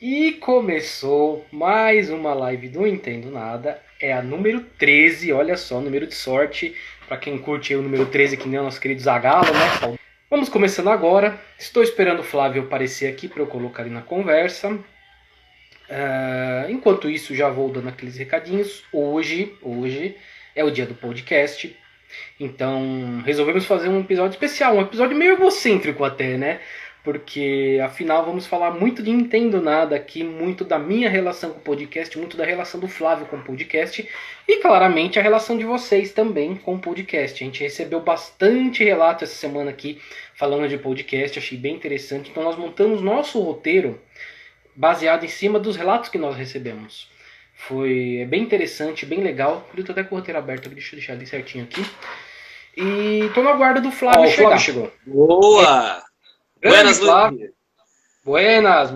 E começou mais uma live do Entendo Nada. É a número 13, olha só, número de sorte. Para quem curte o número 13, que nem o nosso querido Zagalo, né? Vamos começando agora. Estou esperando o Flávio aparecer aqui para eu colocar ele na conversa. Enquanto isso, já vou dando aqueles recadinhos. Hoje é o dia do podcast. Então, resolvemos fazer um episódio especial, um episódio meio egocêntrico até, né? Porque, afinal, vamos falar muito de Entendo Nada aqui, muito da minha relação com o podcast, muito da relação do Flávio com o podcast e, claramente, a relação de vocês também com o podcast. A gente recebeu bastante relato essa semana aqui falando de podcast, achei bem interessante. Então, nós montamos nosso roteiro baseado em cima dos relatos que nós recebemos. Foi bem interessante, bem legal. Eu tô até com o roteiro aberto, deixa eu deixar ali certinho aqui. E tô na guarda do Flávio chegar. O Flávio chegou. Boa! Buenas, Flávio. Buenas.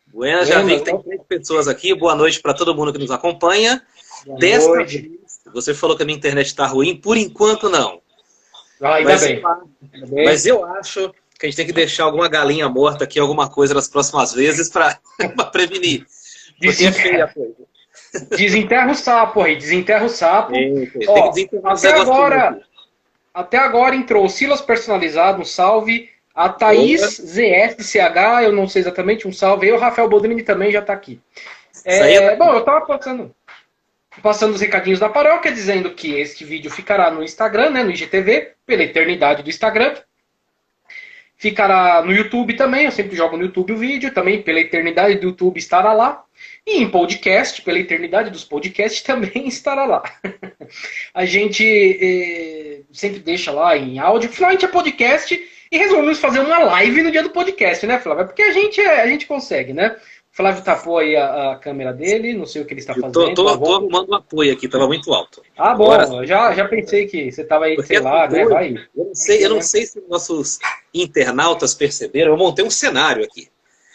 Buenas, já vi que tem 3 pessoas aqui. Boa noite para todo mundo que nos acompanha. Desta vez, você falou que a minha internet está ruim. Por enquanto, não. Mas eu acho que a gente tem que deixar alguma galinha morta aqui, alguma coisa nas próximas vezes para prevenir. Porque é feia a coisa. Desenterra o sapo aí, desenterra o sapo. Tem que desenterrar até agora entrou o Silas Personalizado, um salve. A Thaís ZSCH, eu não sei exatamente, um salve. E o Rafael Bodrini também já está aqui. Bom, eu estava passando os recadinhos da paróquia, dizendo que este vídeo ficará no Instagram, né, no IGTV, pela eternidade do Instagram. Ficará no YouTube também, eu sempre jogo no YouTube o vídeo, também pela eternidade do YouTube estará lá. E em podcast, pela eternidade dos podcasts, também estará lá. A gente sempre deixa lá em áudio, finalmente é podcast, e resolvemos fazer uma live no dia do podcast, né, Flávio? Porque a gente consegue, né? O Flávio tapou aí a câmera dele, não sei o que ele está fazendo. Tô arrumando um apoio aqui, estava muito alto. Ah, bom, agora, já pensei que você estava aí, sei lá, né? Vai. Eu não sei se nossos internautas perceberam, eu montei um cenário aqui.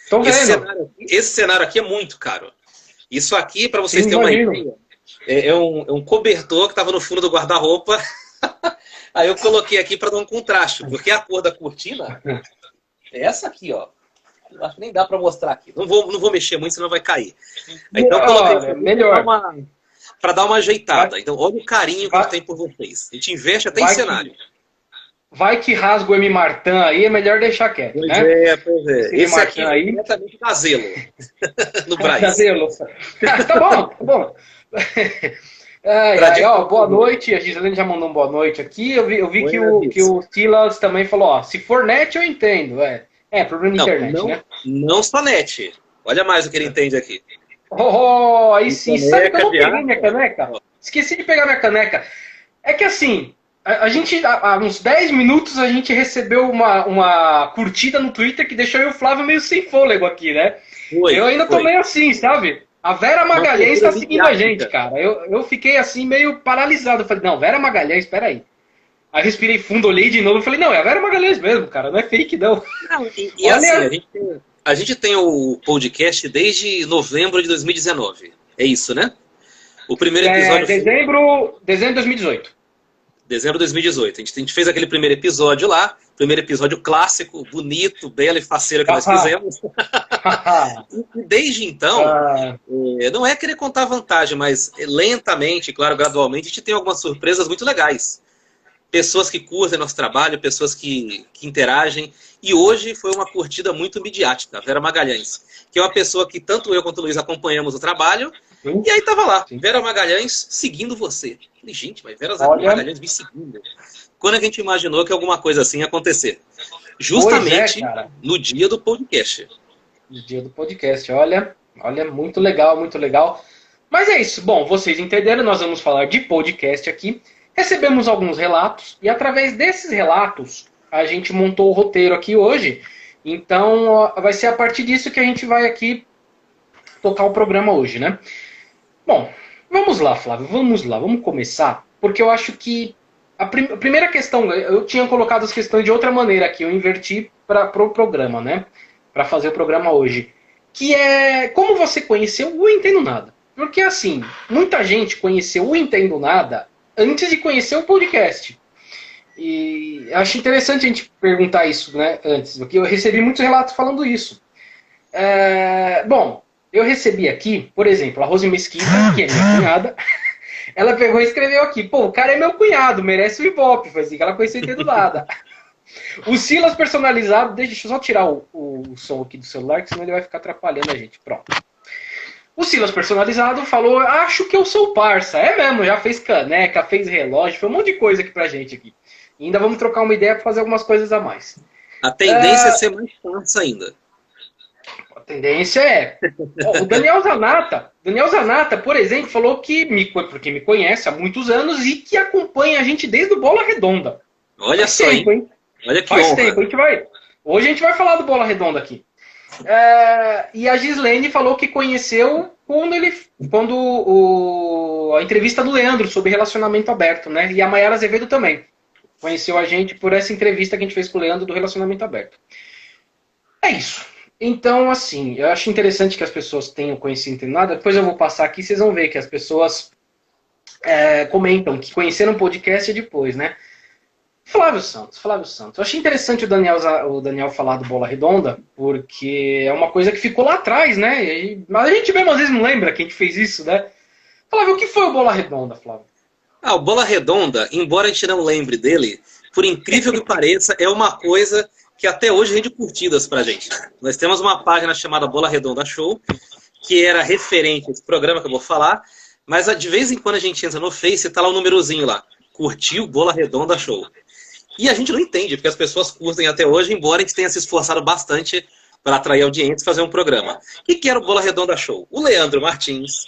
Tô vendo. Esse cenário aqui é muito caro. Isso aqui, para vocês terem uma ideia, é um cobertor que estava no fundo do guarda-roupa. Aí eu coloquei aqui para dar um contraste, porque a cor da cortina é essa aqui, ó. Acho que nem dá para mostrar aqui. Não vou mexer muito, senão vai cair. Então eu coloquei melhor para dar uma ajeitada. Então olha o carinho que eu tenho por vocês. A gente investe até em cenário. Vai que rasga o M. Martin aí, é melhor deixar quieto, né? Pois é. Esse aqui é diretamente da Zelo, no Braz. Da Zelo. Tá bom. Boa noite, a Gislaine já mandou um boa noite aqui. Eu vi que o Silas também falou, ó, se for net eu entendo, problema de internet, né? Não só net. Olha mais o que ele entende aqui. Aí sim, sabe que eu não peguei minha caneca? Esqueci de pegar minha caneca. É que assim, a gente, há uns 10 minutos, a gente recebeu uma curtida no Twitter que deixou eu e o Flávio meio sem fôlego aqui, né? Eu ainda tô meio assim, sabe? A Vera Magalhães está seguindo a gente, cara. Eu fiquei assim meio paralisado. Eu falei, não, Vera Magalhães, peraí. Aí respirei fundo, olhei de novo e falei, não, é a Vera Magalhães mesmo, cara, não é fake, não. E assim, a gente tem o podcast desde novembro de 2019. É isso, né? O primeiro episódio dezembro de 2018. Dezembro de 2018. A gente fez aquele primeiro episódio lá, primeiro episódio clássico, bonito, belo e faceiro que nós fizemos. E desde então, não é querer contar vantagem, mas lentamente, claro, gradualmente, a gente tem algumas surpresas muito legais. Pessoas que curtem nosso trabalho, pessoas que interagem. E hoje foi uma curtida muito midiática, a Vera Magalhães, que é uma pessoa que tanto eu quanto o Luiz acompanhamos o trabalho. E aí tava lá, Vera Magalhães seguindo você. Falei, gente, mas Vera Magalhães me seguindo. Quando a gente imaginou que alguma coisa assim ia acontecer? Justamente no dia do podcast. No dia do podcast, olha, muito legal, muito legal. Mas é isso, bom, vocês entenderam, nós vamos falar de podcast aqui. Recebemos alguns relatos e através desses relatos a gente montou o roteiro aqui hoje. Então vai ser a partir disso que a gente vai aqui tocar o programa hoje, né? Bom, vamos lá, Flávio, vamos começar, porque eu acho que a primeira questão, eu tinha colocado as questões de outra maneira aqui, eu inverti para o programa, né? Para fazer o programa hoje, que é como você conheceu o Entendo Nada. Porque assim, muita gente conheceu o Entendo Nada antes de conhecer o podcast. E acho interessante a gente perguntar isso, né, antes, porque eu recebi muitos relatos falando isso. Bom, eu recebi aqui, por exemplo, a Rose Mesquita, que é minha cunhada. Ela pegou e escreveu aqui, pô, o cara é meu cunhado, merece o Ibope. Foi assim que ela conheceu e do nada. O Silas personalizado, deixa eu só tirar o som aqui do celular, que senão ele vai ficar atrapalhando a gente. Pronto. O Silas personalizado falou, acho que eu sou parça. É mesmo, já fez caneca, fez relógio, foi um monte de coisa aqui pra gente aqui. E ainda vamos trocar uma ideia pra fazer algumas coisas a mais. A tendência é ser mais parça ainda. A tendência é... O Daniel Zanata, por exemplo, falou que, porque me conhece há muitos anos e que acompanha a gente desde o Bola Redonda. Olha só, tempo, hein? Olha que Faz honra. tempo. Hoje a gente vai falar do Bola Redonda aqui. E a Gislene falou que conheceu quando a entrevista do Leandro sobre relacionamento aberto, né? E a Mayara Azevedo também. Conheceu a gente por essa entrevista que a gente fez com o Leandro do relacionamento aberto. É isso. Então, assim, eu acho interessante que as pessoas tenham conhecido nada. Depois eu vou passar aqui, vocês vão ver que as pessoas comentam que conheceram o podcast depois, né? Flávio Santos. Eu achei interessante o Daniel falar do Bola Redonda, porque é uma coisa que ficou lá atrás, né? Mas a gente mesmo às vezes não lembra que a gente fez isso, né? Flávio, o que foi o Bola Redonda, Flávio? O Bola Redonda, embora a gente não lembre dele, por incrível que pareça, é uma coisa que até hoje rende curtidas pra gente. Nós temos uma página chamada Bola Redonda Show, que era referente a esse programa que eu vou falar, mas de vez em quando a gente entra no Face e tá lá o númerozinho lá. Curtiu Bola Redonda Show. E a gente não entende, porque as pessoas curtem até hoje, embora a gente tenha se esforçado bastante para atrair audiência e fazer um programa. O que era o Bola Redonda Show? O Leandro Martins,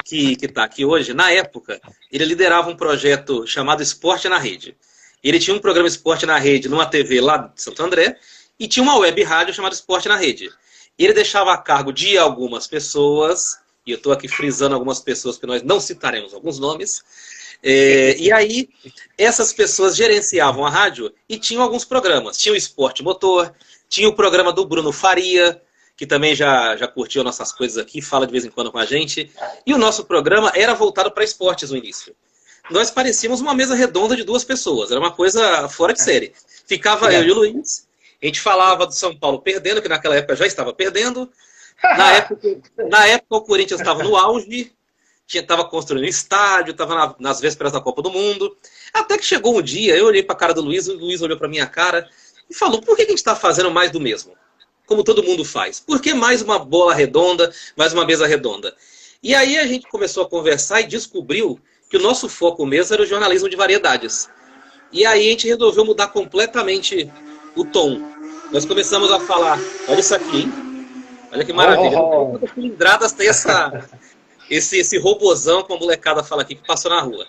que está aqui hoje, na época, ele liderava um projeto chamado Esporte na Rede. Ele tinha um programa Esporte na Rede numa TV lá de Santo André e tinha uma web rádio chamada Esporte na Rede. Ele deixava a cargo de algumas pessoas, e eu estou aqui frisando algumas pessoas que nós não citaremos alguns nomes. E aí, essas pessoas gerenciavam a rádio e tinham alguns programas. Tinha o Esporte Motor, tinha o programa do Bruno Faria, que também já curtiu nossas coisas aqui, fala de vez em quando com a gente. E o nosso programa era voltado para esportes no início. Nós parecíamos uma mesa redonda de duas pessoas, era uma coisa fora de série. Ficava eu e o Luiz, a gente falava do São Paulo perdendo, que naquela época já estava perdendo. Na época o Corinthians estava no auge, estava construindo estádio, estava nas vésperas da Copa do Mundo. Até que chegou um dia, eu olhei para a cara do Luiz, o Luiz olhou para a minha cara e falou, por que a gente está fazendo mais do mesmo? Como todo mundo faz. Por que mais uma bola redonda, mais uma mesa redonda? E aí a gente começou a conversar e descobriu que o nosso foco mesmo era o jornalismo de variedades. E aí a gente resolveu mudar completamente o tom. Nós começamos a falar, olha isso aqui, hein? Olha que maravilha. Quantas cilindradas tem esse robozão que a molecada fala aqui que passou na rua.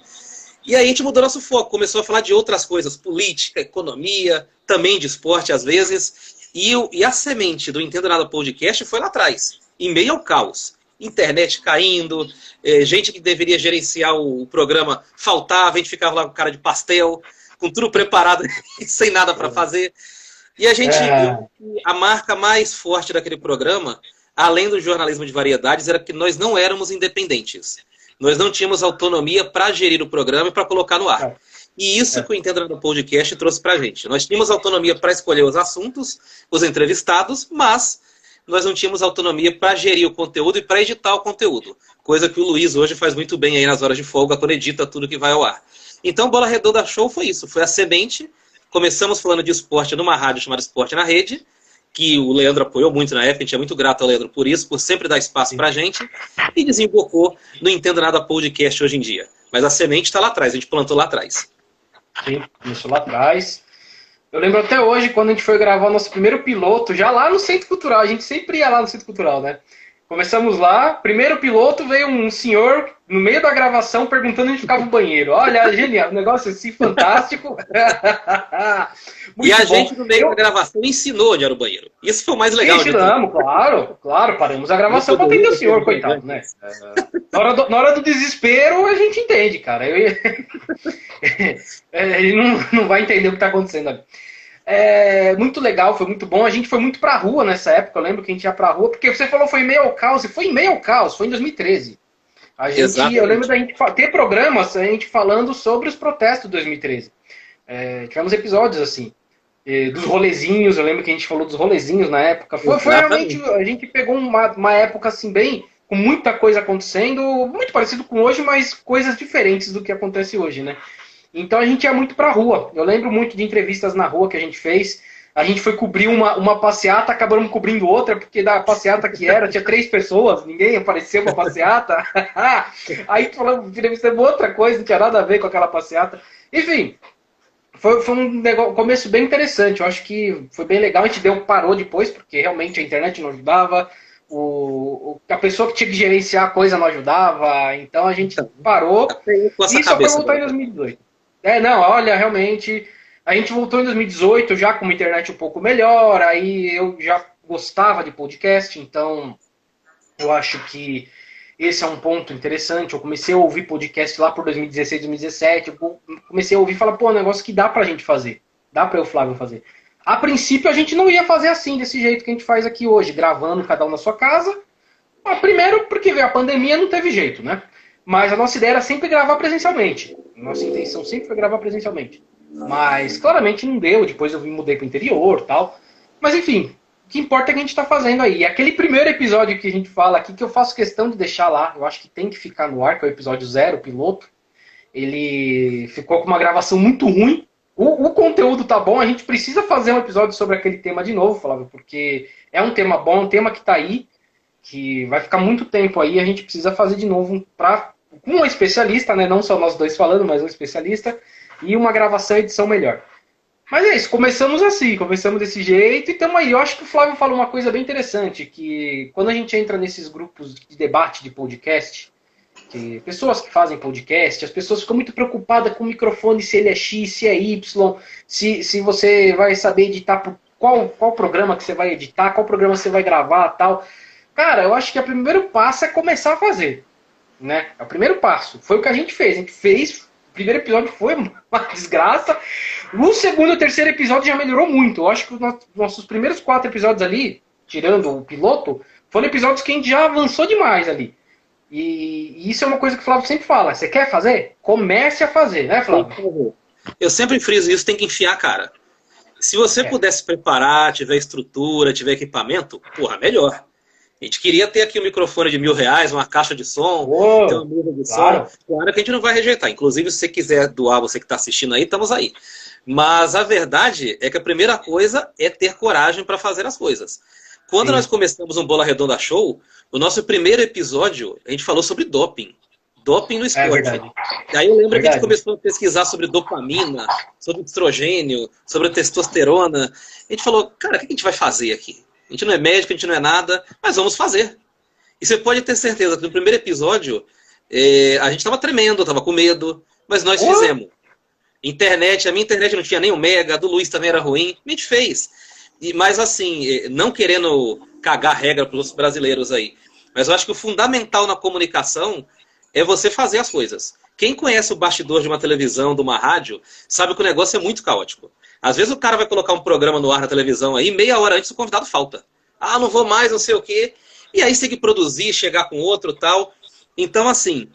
E aí a gente mudou nosso foco, começou a falar de outras coisas, política, economia, também de esporte às vezes. E a semente do Entendo Nada Podcast foi lá atrás, em meio ao caos. Internet caindo, gente que deveria gerenciar o programa faltava, a gente ficava lá com cara de pastel, com tudo preparado e sem nada para fazer. E a gente viu que a marca mais forte daquele programa, além do jornalismo de variedades, era que nós não éramos independentes. Nós não tínhamos autonomia para gerir o programa e para colocar no ar. E isso que o Entendo Nada Podcast trouxe para a gente. Nós tínhamos autonomia para escolher os assuntos, os entrevistados, mas nós não tínhamos autonomia para gerir o conteúdo e para editar o conteúdo. Coisa que o Luiz hoje faz muito bem aí nas horas de folga, quando edita tudo que vai ao ar. Então, Bola Redonda Show foi isso. Foi a semente. Começamos falando de esporte numa rádio chamada Esporte na Rede, que o Leandro apoiou muito na época, a gente é muito grato ao Leandro por isso, por sempre dar espaço pra gente, e desembocou no Entendo Nada Podcast hoje em dia. Mas a semente está lá atrás, a gente plantou lá atrás. Sim, começou lá atrás. Eu lembro até hoje, quando a gente foi gravar o nosso primeiro piloto, já lá no Centro Cultural, a gente sempre ia lá no Centro Cultural, né? Começamos lá, primeiro piloto, veio um senhor no meio da gravação perguntando onde ficava o banheiro. Olha, genial, um negócio assim fantástico. E a gente no meio da gravação ensinou onde era o banheiro. Isso foi o mais legal. Ensinamos, claro, paramos a gravação para atender o senhor, coitado, né? Na hora do desespero, a gente entende, cara. Ele não vai entender o que está acontecendo ali. Muito legal, foi muito bom. A gente foi muito pra rua nessa época. Eu lembro que a gente ia pra rua, porque você falou foi em meio ao caos, e foi em meio ao caos, foi em 2013. Eu lembro da gente ter programas, a gente falando sobre os protestos de 2013. Tivemos episódios assim. dos rolezinhos, eu lembro que a gente falou dos rolezinhos na época. Foi realmente, a gente pegou uma época assim bem, com muita coisa acontecendo, muito parecido com hoje, mas coisas diferentes do que acontece hoje, né? Então a gente ia muito pra rua. Eu lembro muito de entrevistas na rua que a gente fez. A gente foi cobrir uma passeata, acabamos cobrindo outra, porque da passeata que era, tinha 3 pessoas, ninguém apareceu pra passeata. Aí falamos, entrevistamos outra coisa, não tinha nada a ver com aquela passeata. Enfim, foi um começo bem interessante. Eu acho que foi bem legal. A gente parou depois, porque realmente a internet não ajudava. A pessoa que tinha que gerenciar a coisa não ajudava. Então a gente parou. E só foi voltar em 2018. Não, olha, realmente. A gente voltou em 2018 já com uma internet um pouco melhor. Aí eu já gostava de podcast. Então eu acho que esse é um ponto interessante. Eu comecei a ouvir podcast lá por 2016, 2017. Eu comecei a ouvir e falar, pô, é um negócio que dá pra gente fazer. Dá pra eu, Flávio, fazer. A princípio, a gente não ia fazer assim, desse jeito que a gente faz aqui hoje, gravando cada um na sua casa. Primeiro, porque veio a pandemia, não teve jeito, né? Mas a nossa ideia era sempre gravar presencialmente. Nossa intenção sempre foi gravar presencialmente. Mas, claramente, não deu. Depois eu mudei pro interior e tal. Mas, enfim, o que importa é que a gente está fazendo aí. E aquele primeiro episódio que a gente fala aqui, que eu faço questão de deixar lá, eu acho que tem que ficar no ar, que é o episódio 0, o piloto. Ele ficou com uma gravação muito ruim. O conteúdo tá bom, a gente precisa fazer um episódio sobre aquele tema de novo, Flávio, porque é um tema bom, um tema que tá aí, que vai ficar muito tempo aí, a gente precisa fazer de novo com um especialista, né? Não só nós dois falando, mas um especialista, e uma gravação e edição melhor. Mas é isso, começamos assim, começamos desse jeito e estamos aí. Eu acho que o Flávio falou uma coisa bem interessante, que quando a gente entra nesses grupos de debate de podcast, que pessoas que fazem podcast, as pessoas ficam muito preocupadas com o microfone, se ele é X, se é Y, se você vai saber editar, qual programa que você vai editar, qual programa você vai gravar tal. Cara, eu acho que o primeiro passo é começar a fazer. Né? É o primeiro passo. Foi o que a gente fez. A gente fez. O primeiro episódio foi uma desgraça. No segundo e terceiro episódio já melhorou muito. Eu acho que os nossos primeiros 4 episódios ali, tirando o piloto, foram episódios que a gente já avançou demais ali. E isso é uma coisa que o Flávio sempre fala. Você quer fazer? Comece a fazer, né, Flávio? Eu sempre friso isso, tem que enfiar a cara. Se você puder se preparar, tiver estrutura, tiver equipamento, porra, melhor. A gente queria ter aqui um microfone de R$1.000, uma caixa de som, ter uma mesa de som. Claro que a gente não vai rejeitar. Inclusive, se você quiser doar, você que está assistindo aí, estamos aí. Mas a verdade é que a primeira coisa é ter coragem para fazer as coisas. Quando nós começamos um Bola Redonda Show, o nosso primeiro episódio, a gente falou sobre doping. Doping no esporte. É verdade. Aí eu lembro que a gente começou a pesquisar sobre dopamina, sobre estrogênio, sobre testosterona. A gente falou, cara, o que a gente vai fazer aqui? A gente não é médico, a gente não é nada, mas vamos fazer. E você pode ter certeza que no primeiro episódio, a gente estava tremendo, estava com medo, mas nós fizemos. A minha internet não tinha nem 1 mega, a do Luiz também era ruim, a gente fez. Mas assim, não querendo cagar regra para os brasileiros aí, mas eu acho que o fundamental na comunicação é você fazer as coisas. Quem conhece o bastidor de uma televisão, de uma rádio, sabe que o negócio é muito caótico. Às vezes o cara vai colocar um programa no ar na televisão aí, meia hora antes o convidado falta. Ah, não vou mais, não sei o quê. E aí você tem que produzir, chegar com outro e tal. Então, assim,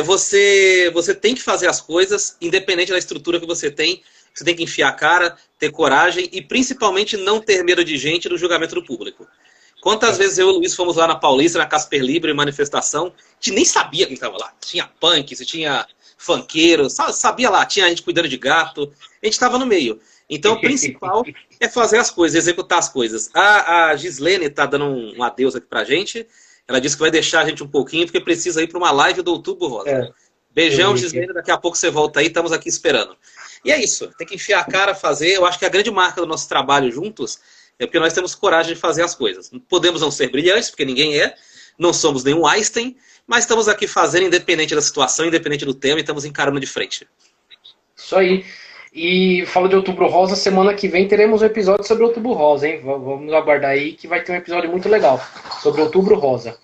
você tem que fazer as coisas, independente da estrutura que você tem. Você tem que enfiar a cara, ter coragem e principalmente não ter medo de gente e do julgamento do público. Quantas vezes eu e o Luiz fomos lá na Paulista, na Casper Libre, manifestação, a gente nem sabia quem estava lá. Tinha punk, tinha funkeiro, sabia lá, tinha gente cuidando de gato, a gente estava no meio. Então o principal é fazer as coisas, executar as coisas. A Gislene está dando um adeus aqui pra gente, ela disse que vai deixar a gente um pouquinho, porque precisa ir para uma live do Outubro Rosa. Beijão, Gislene, daqui a pouco você volta aí, estamos aqui esperando. E é isso, tem que enfiar a cara, fazer. Eu acho que a grande marca do nosso trabalho juntos é porque nós temos coragem de fazer as coisas. Podemos não ser brilhantes, porque ninguém é, não somos nenhum Einstein, mas estamos aqui fazendo independente da situação, independente do tema, e estamos encarando de frente. Isso aí. E falo de Outubro Rosa, semana que vem teremos um episódio sobre Outubro Rosa, hein? Vamos aguardar aí que vai ter um episódio muito legal sobre Outubro Rosa.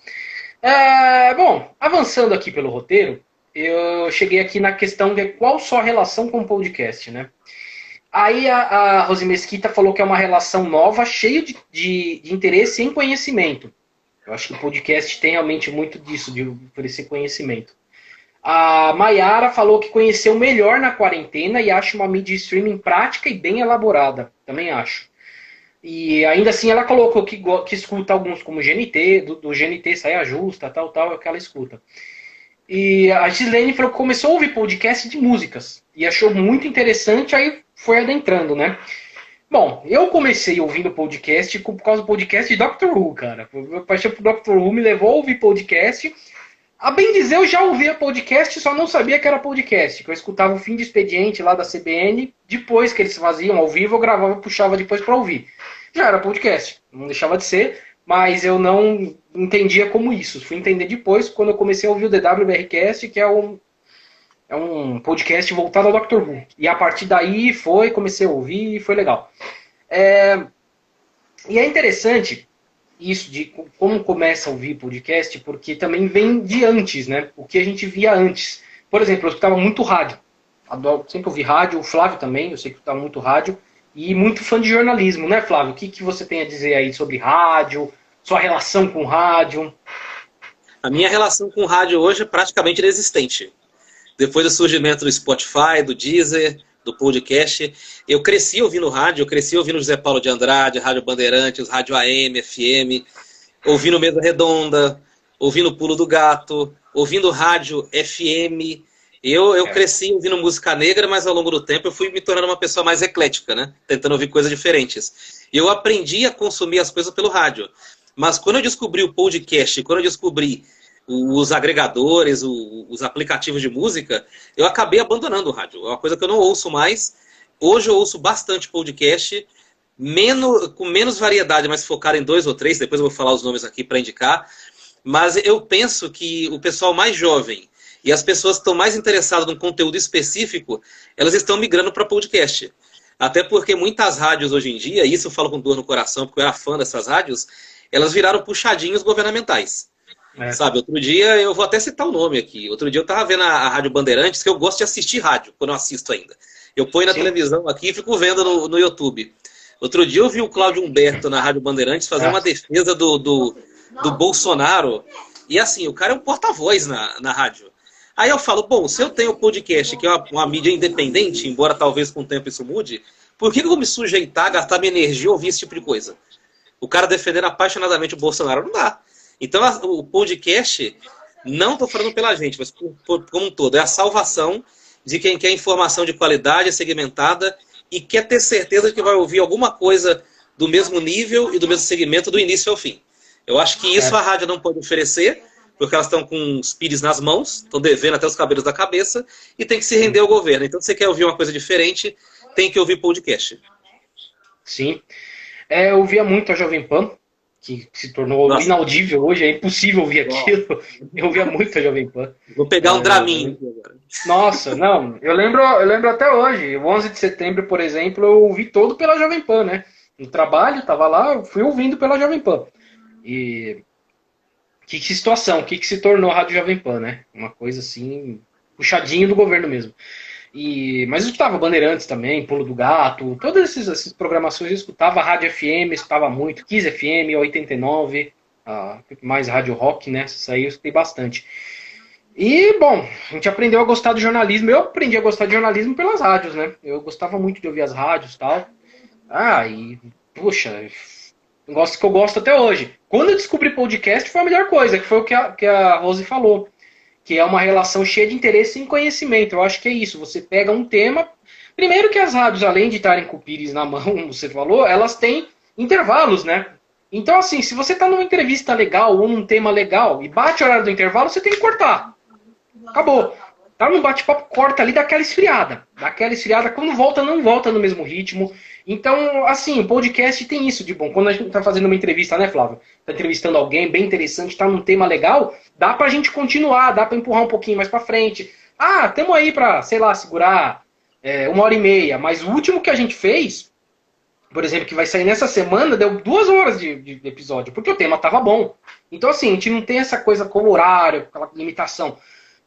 Bom, avançando aqui pelo roteiro, eu cheguei aqui na questão de qual só a relação com o podcast, né? Aí a Rosi Mesquita falou que é uma relação nova, cheia de interesse em conhecimento. Eu acho que o podcast tem realmente muito disso, de oferecer conhecimento. A Mayara falou que conheceu melhor na quarentena e acha uma mídia streaming prática e bem elaborada. Também acho. E ainda assim ela colocou que escuta alguns como GNT, do GNT Saia Justa, tal, é o que ela escuta. E a Gislene falou que começou a ouvir podcast de músicas e achou muito interessante, aí foi adentrando, né? Bom, eu comecei ouvindo podcast por causa do podcast de Doctor Who, cara. Meu paixão por Doctor Who me levou a ouvir podcast. A bem dizer, eu já ouvia podcast, só não sabia que era podcast. Que eu escutava o fim de expediente lá da CBN, depois que eles faziam ao vivo, eu gravava e puxava depois para ouvir. Já era podcast, não deixava de ser, mas eu não entendia como isso. Fui entender depois, quando eu comecei a ouvir o DWBRcast, que é um podcast voltado ao Doctor Who. E a partir daí comecei a ouvir e foi legal. E é interessante isso de como começa a ouvir podcast, porque também vem de antes, né? O que a gente via antes. Por exemplo, eu escutava muito rádio. Sempre ouvi rádio, o Flávio também, eu sei que escutava muito rádio. E muito fã de jornalismo, né, Flávio? O que você tem a dizer aí sobre rádio, sua relação com rádio? A minha relação com rádio hoje é praticamente inexistente. Depois do surgimento do Spotify, do Deezer, do podcast, eu cresci ouvindo rádio, eu cresci ouvindo José Paulo de Andrade, Rádio Bandeirantes, Rádio AM, FM, ouvindo Mesa Redonda, ouvindo Pulo do Gato, ouvindo rádio FM. Eu cresci ouvindo música negra, mas ao longo do tempo eu fui me tornando uma pessoa mais eclética, né? Tentando ouvir coisas diferentes. E eu aprendi a consumir as coisas pelo rádio. Mas quando eu descobri o podcast, quando eu descobri os agregadores, os aplicativos de música, eu acabei abandonando o rádio. É uma coisa que eu não ouço mais. Hoje eu ouço bastante podcast, com menos variedade, mas focado em 2 ou 3, depois eu vou falar os nomes aqui para indicar. Mas eu penso que o pessoal mais jovem e as pessoas que estão mais interessadas num conteúdo específico, elas estão migrando para podcast. Até porque muitas rádios hoje em dia, isso eu falo com dor no coração, porque eu era fã dessas rádios, elas viraram puxadinhos governamentais. Sabe, outro dia, eu vou até citar o nome aqui, outro dia eu tava vendo a Rádio Bandeirantes, que eu gosto de assistir rádio, quando eu assisto ainda. Eu ponho na televisão aqui e fico vendo no YouTube. Outro dia eu vi o Cláudio Humberto na Rádio Bandeirantes fazer uma defesa do Bolsonaro, e assim, o cara é um porta-voz na rádio. Aí eu falo, bom, se eu tenho o podcast, que é uma mídia independente, embora talvez com o tempo isso mude, por que eu vou me sujeitar, gastar minha energia ouvir esse tipo de coisa? O cara defendendo apaixonadamente o Bolsonaro, não dá. Então, o podcast, não estou falando pela gente, mas como um todo, é a salvação de quem quer informação de qualidade, segmentada, e quer ter certeza de que vai ouvir alguma coisa do mesmo nível e do mesmo segmento do início ao fim. Eu acho que isso a rádio não pode oferecer, porque elas estão com os pires nas mãos, estão devendo até os cabelos da cabeça, e tem que se render ao governo. Então, se você quer ouvir uma coisa diferente, tem que ouvir podcast. Sim. Eu ouvia muito a Jovem Pan, que se tornou inaudível hoje, é impossível ouvir aquilo. Eu ouvia muito a Jovem Pan. Vou pegar um Dramin. Nossa, não, eu lembro até hoje, o 11 de setembro, por exemplo, eu ouvi todo pela Jovem Pan, né? No trabalho, tava lá, eu fui ouvindo pela Jovem Pan. E que situação, que se tornou a Rádio Jovem Pan, né? Uma coisa assim, puxadinho do governo mesmo. Mas eu escutava Bandeirantes também, Pulo do Gato, todas essas programações eu escutava. Rádio FM, escutava muito, Kiss FM, 89, mais rádio rock, né? Isso aí eu escutei bastante. E, bom, a gente aprendeu a gostar do jornalismo. Eu aprendi a gostar de jornalismo pelas rádios, né? Eu gostava muito de ouvir as rádios e tal. Puxa, negócio que eu gosto até hoje. Quando eu descobri podcast foi a melhor coisa, que foi o que a Rose falou. Que é uma relação cheia de interesse e conhecimento. Eu acho que é isso. Você pega um tema... Primeiro que as rádios, além de estarem com o pires na mão, como você falou, elas têm intervalos, né? Então, assim, se você está numa entrevista legal ou num tema legal e bate o horário do intervalo, você tem que cortar. Acabou. Tá num bate-papo, corta ali, dá aquela esfriada. Quando volta, não volta no mesmo ritmo. Então, assim, o podcast tem isso de bom. Quando a gente tá fazendo uma entrevista, né, Flávio? Tá entrevistando alguém bem interessante, tá num tema legal, dá pra gente continuar, dá pra empurrar um pouquinho mais pra frente. Tamo aí pra, sei lá, segurar 1h30. Mas o último que a gente fez, por exemplo, que vai sair nessa semana, deu 2 horas de episódio, porque o tema tava bom. Então, assim, a gente não tem essa coisa com o horário, aquela limitação.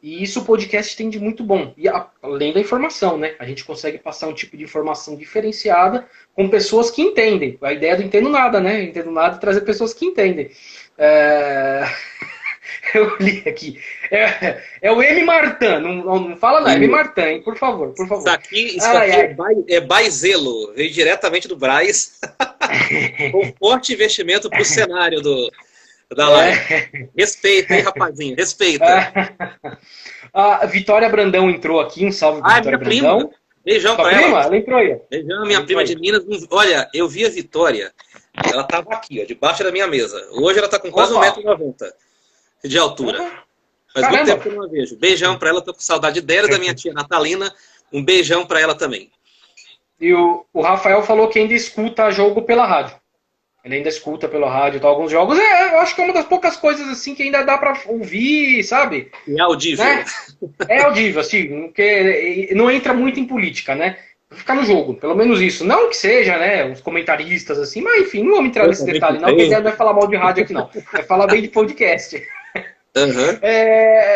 E isso o podcast tem de muito bom. E além da informação, né? A gente consegue passar um tipo de informação diferenciada com pessoas que entendem. A ideia do Entendo Nada, né? Entendo Nada é trazer pessoas que entendem. Eu li aqui. É o M. Martin, não fala não, M. Martin, hein? Por favor, por favor. Isso aqui é Baizelo, veio diretamente do Braz. Com forte investimento pro cenário da live. Respeita, hein, rapazinho? Respeita. A Vitória Brandão entrou aqui, um salve pra Vitória Brandão. Prima. Beijão pra prima? Ela entrou aí. Beijão, minha prima de Minas. Olha, eu vi a Vitória, ela tava aqui, ó, debaixo da minha mesa. Hoje ela tá com quase 1,90 m de altura. Faz muito tempo que eu não a vejo. Beijão pra ela, tô com saudade dela e da minha tia Natalina. Um beijão pra ela também. E o Rafael falou que ainda escuta jogo pela rádio. Ele ainda escuta pela rádio, tá, alguns jogos. Eu acho que é uma das poucas coisas assim que ainda dá pra ouvir, sabe? É audível. Né? É audível, assim, porque não entra muito em política, né? Ficar no jogo, pelo menos isso. Não que seja, né, os comentaristas assim, mas enfim, não vamos entrar nesse detalhe, não, porque a ideia não é falar mal de rádio aqui, não. É falar bem de podcast.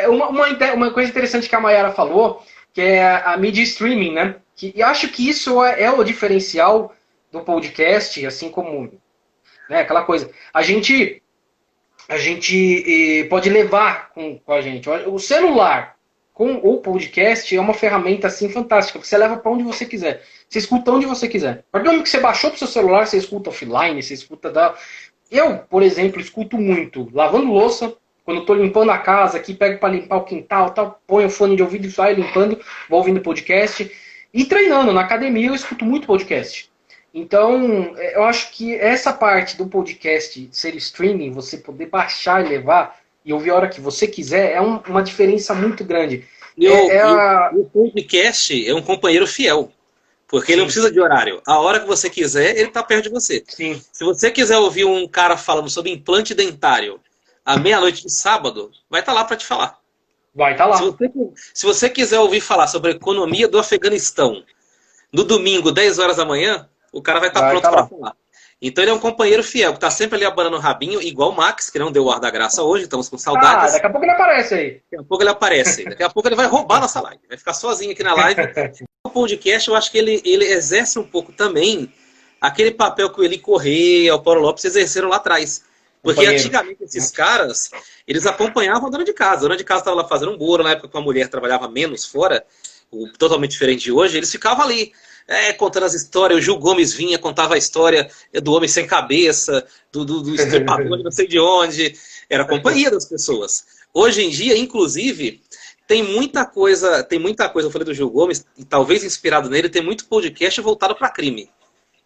Uma coisa interessante que a Mayara falou, que é a mídia streaming, né? E acho que isso é o diferencial do podcast, assim como, né, aquela coisa. A gente pode levar com a gente. O celular com o podcast é uma ferramenta assim fantástica. Você leva para onde você quiser. Você escuta onde você quiser. A partir do momento que você baixou para o seu celular, você escuta offline, você escuta da... Eu, por exemplo, escuto muito lavando louça. Quando eu tô limpando a casa aqui, pego para limpar o quintal, tal, ponho o fone de ouvido e saio limpando, vou ouvindo podcast. E treinando na academia, eu escuto muito podcast. Então, eu acho que essa parte do podcast ser streaming, você poder baixar e levar e ouvir a hora que você quiser, é uma diferença muito grande. O podcast é um companheiro fiel, porque ele não precisa de horário. A hora que você quiser, ele está perto de você. Sim. Se você quiser ouvir um cara falando sobre implante dentário à meia-noite de sábado, vai estar lá para te falar. Vai estar lá. Se você quiser ouvir falar sobre a economia do Afeganistão no domingo, 10 horas da manhã, o cara vai estar pronto para falar. Então ele é um companheiro fiel, que está sempre ali abanando o rabinho, igual o Max, que não deu o ar da graça hoje, estamos com saudades. Daqui a pouco ele aparece aí. Daqui a pouco ele aparece. Daqui a pouco ele vai roubar nossa live. Vai ficar sozinho aqui na live. O podcast, eu acho que ele exerce um pouco também aquele papel que o Eli Corrêa, o Paulo Lopes exerceram lá atrás. Porque antigamente esses caras, eles acompanhavam a dona de casa. A dona de casa estava lá fazendo um bolo, na época que a mulher trabalhava menos fora, totalmente diferente de hoje, eles ficavam ali, contando as histórias. O Gil Gomes vinha, contava a história do homem sem cabeça, do estripador de não sei de onde. Era a companhia das pessoas. Hoje em dia, inclusive, tem muita coisa, eu falei do Gil Gomes, e talvez inspirado nele, tem muito podcast voltado para crime.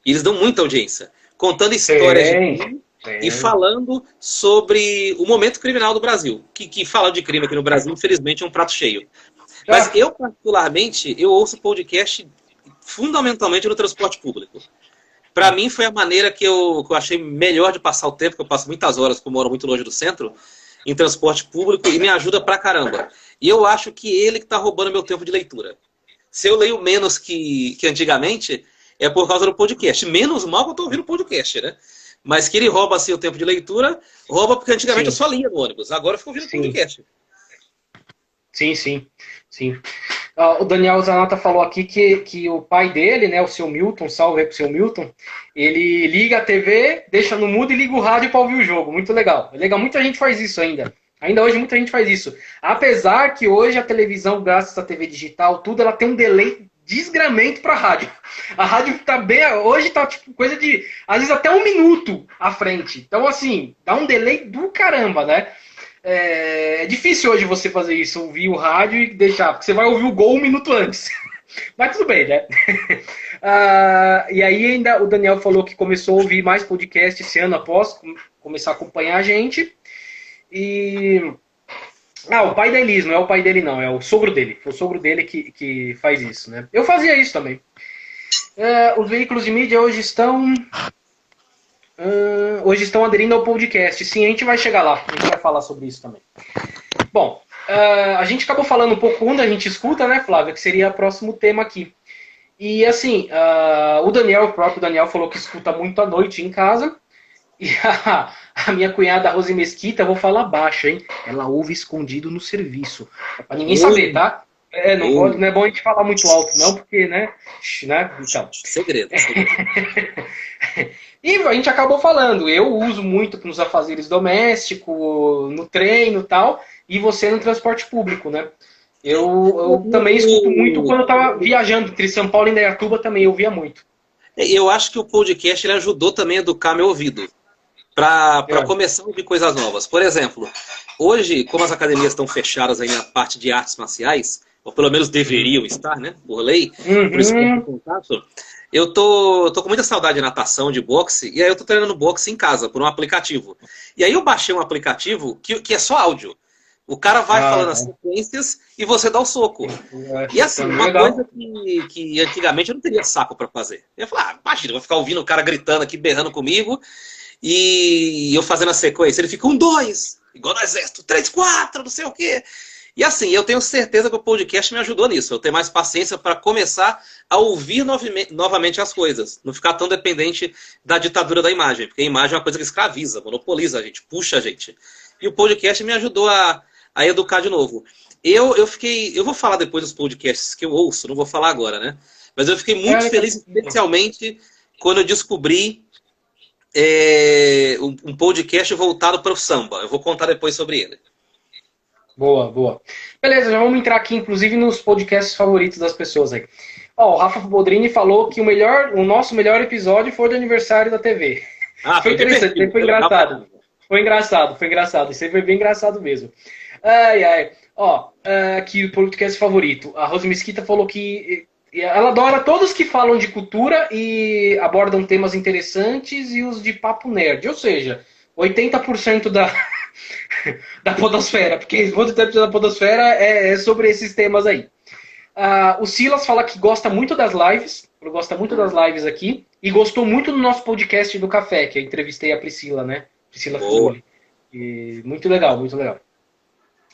E eles dão muita audiência, contando histórias de crime e falando sobre o momento criminal do Brasil. Que falar de crime aqui no Brasil, infelizmente, é um prato cheio. Mas eu, particularmente, eu ouço podcast fundamentalmente no transporte público. Para mim, foi a maneira que eu achei melhor de passar o tempo, que eu passo muitas horas, porque eu moro muito longe do centro, em transporte público, e me ajuda pra caramba. E eu acho que ele que tá roubando meu tempo de leitura. Se eu leio menos que antigamente, é por causa do podcast. Menos mal que eu tô ouvindo podcast, né? Mas que ele rouba assim o tempo de leitura, rouba porque antigamente eu só lia no ônibus. Agora eu fico ouvindo podcast. Sim. O Daniel Zanata falou aqui que o pai dele, né, o seu Milton, salve aí pro seu Milton, ele liga a TV, deixa no mudo e liga o rádio para ouvir o jogo. Muito legal. Muita gente faz isso ainda. Ainda hoje muita gente faz isso. Apesar que hoje a televisão, graças à TV digital, tudo, ela tem um delay desgramento para a rádio. A rádio tá hoje tá tipo coisa de, às vezes até 1 minuto à frente. Então assim, dá um delay do caramba, né? É difícil hoje você fazer isso, ouvir o rádio e deixar, porque você vai ouvir o gol 1 minuto antes. Mas tudo bem, né? E aí ainda o Daniel falou que começou a ouvir mais podcast esse ano após começar a acompanhar a gente. E... o pai da Elis, não é o pai dele não, é o sogro dele. Foi o sogro dele que faz isso, né? Eu fazia isso também. Os veículos de mídia hoje estão aderindo ao podcast. Sim, a gente vai chegar lá. A gente vai falar sobre isso também. Bom, a gente acabou falando um pouco onde a gente escuta, né, Flávia? Que seria o próximo tema aqui. E assim, o próprio Daniel falou que escuta muito à noite em casa. E a minha cunhada Rose Mesquita, eu vou falar baixo, hein? Ela ouve escondido no serviço. É pra ninguém saber, tá? Não é bom a gente falar muito alto, não, porque, né? Então. Segredo. E a gente acabou falando. Eu uso muito nos afazeres domésticos, no treino e tal. e você no transporte público, né? Eu também escuto muito quando eu estava viajando entre São Paulo e Indaiatuba também, eu via muito. Eu acho que o podcast ele ajudou também a educar meu ouvido para começar a ouvir coisas novas. Por exemplo, hoje, como as academias estão fechadas aí na parte de artes marciais, ou pelo menos deveriam estar, né, por lei, por esporte de contato, eu tô com muita saudade de natação, de boxe, e aí eu tô treinando boxe em casa, por um aplicativo. E aí eu baixei um aplicativo que é só áudio. O cara vai falando as sequências e você dá o soco. E assim, uma coisa que antigamente eu não teria saco para fazer. Eu ia falar, imagina, eu vou ficar ouvindo o cara gritando aqui, berrando comigo, e eu fazendo a sequência. Ele fica 1, 2, igual no exército, 3, 4, não sei o quê. E assim, eu tenho certeza que o podcast me ajudou nisso. Eu tenho mais paciência para começar a ouvir novamente as coisas. Não ficar tão dependente da ditadura da imagem. Porque a imagem é uma coisa que escraviza, monopoliza a gente, puxa a gente. E o podcast me ajudou a educar de novo. Eu vou falar depois dos podcasts que eu ouço, não vou falar agora, né? Mas eu fiquei muito feliz, especialmente quando eu descobri um podcast voltado para o samba. Eu vou contar depois sobre ele. Boa, boa. Beleza, já vamos entrar aqui, inclusive, nos podcasts favoritos das pessoas aí. Ó, o Rafa Bodrini falou que o nosso melhor episódio foi do aniversário da TV. Foi interessante, foi engraçado. Foi engraçado. Isso aí foi bem engraçado mesmo. Ai. Ó, aqui o podcast favorito. A Rose Mesquita falou que ela adora todos que falam de cultura e abordam temas interessantes e os de papo nerd. Ou seja, 80% da podosfera, porque 80% da podosfera é sobre esses temas aí. O Silas fala que gosta muito das lives, aqui, e gostou muito do nosso podcast do Café, que eu entrevistei a Priscila, né? Priscila Frulli. Muito legal, muito legal.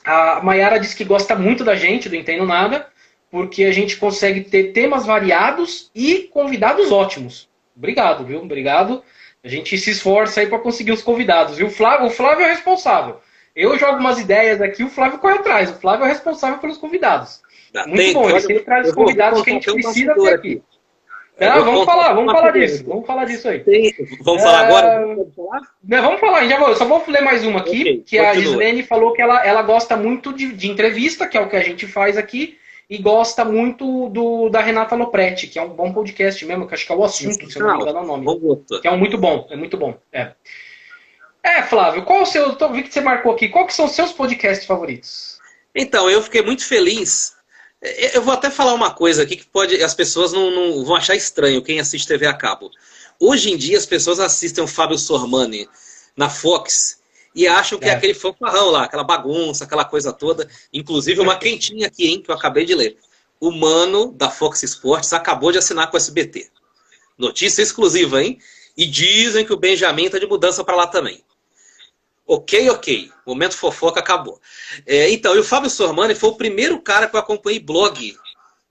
A Mayara disse que gosta muito da gente, do Entendo Nada, porque a gente consegue ter temas variados e convidados ótimos. Obrigado, viu? Obrigado. A gente se esforça aí para conseguir os convidados. E o Flávio é o responsável. Eu jogo umas ideias aqui, o Flávio corre atrás. O Flávio é o responsável pelos convidados. Muito bom, ele sempre traz os convidados que a gente precisa ter aqui. Vamos falar disso. Vamos falar disso aí. Vamos falar agora? Vamos falar, eu só vou ler mais uma aqui, que a Gislene falou que ela gosta muito de entrevista, que é o que a gente faz aqui, e gosta muito da Renata Lopretti, que é um bom podcast mesmo, que acho que é o assunto, se eu não me engano é o nome. Que é muito bom. Flávio, qual o seu... Eu vi que você marcou aqui. Qual que são os seus podcasts favoritos? Então, eu fiquei muito feliz. Eu vou até falar uma coisa aqui que as pessoas não vão achar estranho, quem assiste TV a cabo. Hoje em dia as pessoas assistem o Fábio Sormani na Fox e acham que é aquele fanfarrão lá, aquela bagunça, aquela coisa toda. Inclusive uma quentinha aqui, hein, que eu acabei de ler. O Mano, da Fox Sports, acabou de assinar com o SBT. Notícia exclusiva, hein? E dizem que o Benjamin tá de mudança para lá também. Ok. Momento fofoca acabou. Então, e o Fábio Sormani foi o primeiro cara que eu acompanhei blog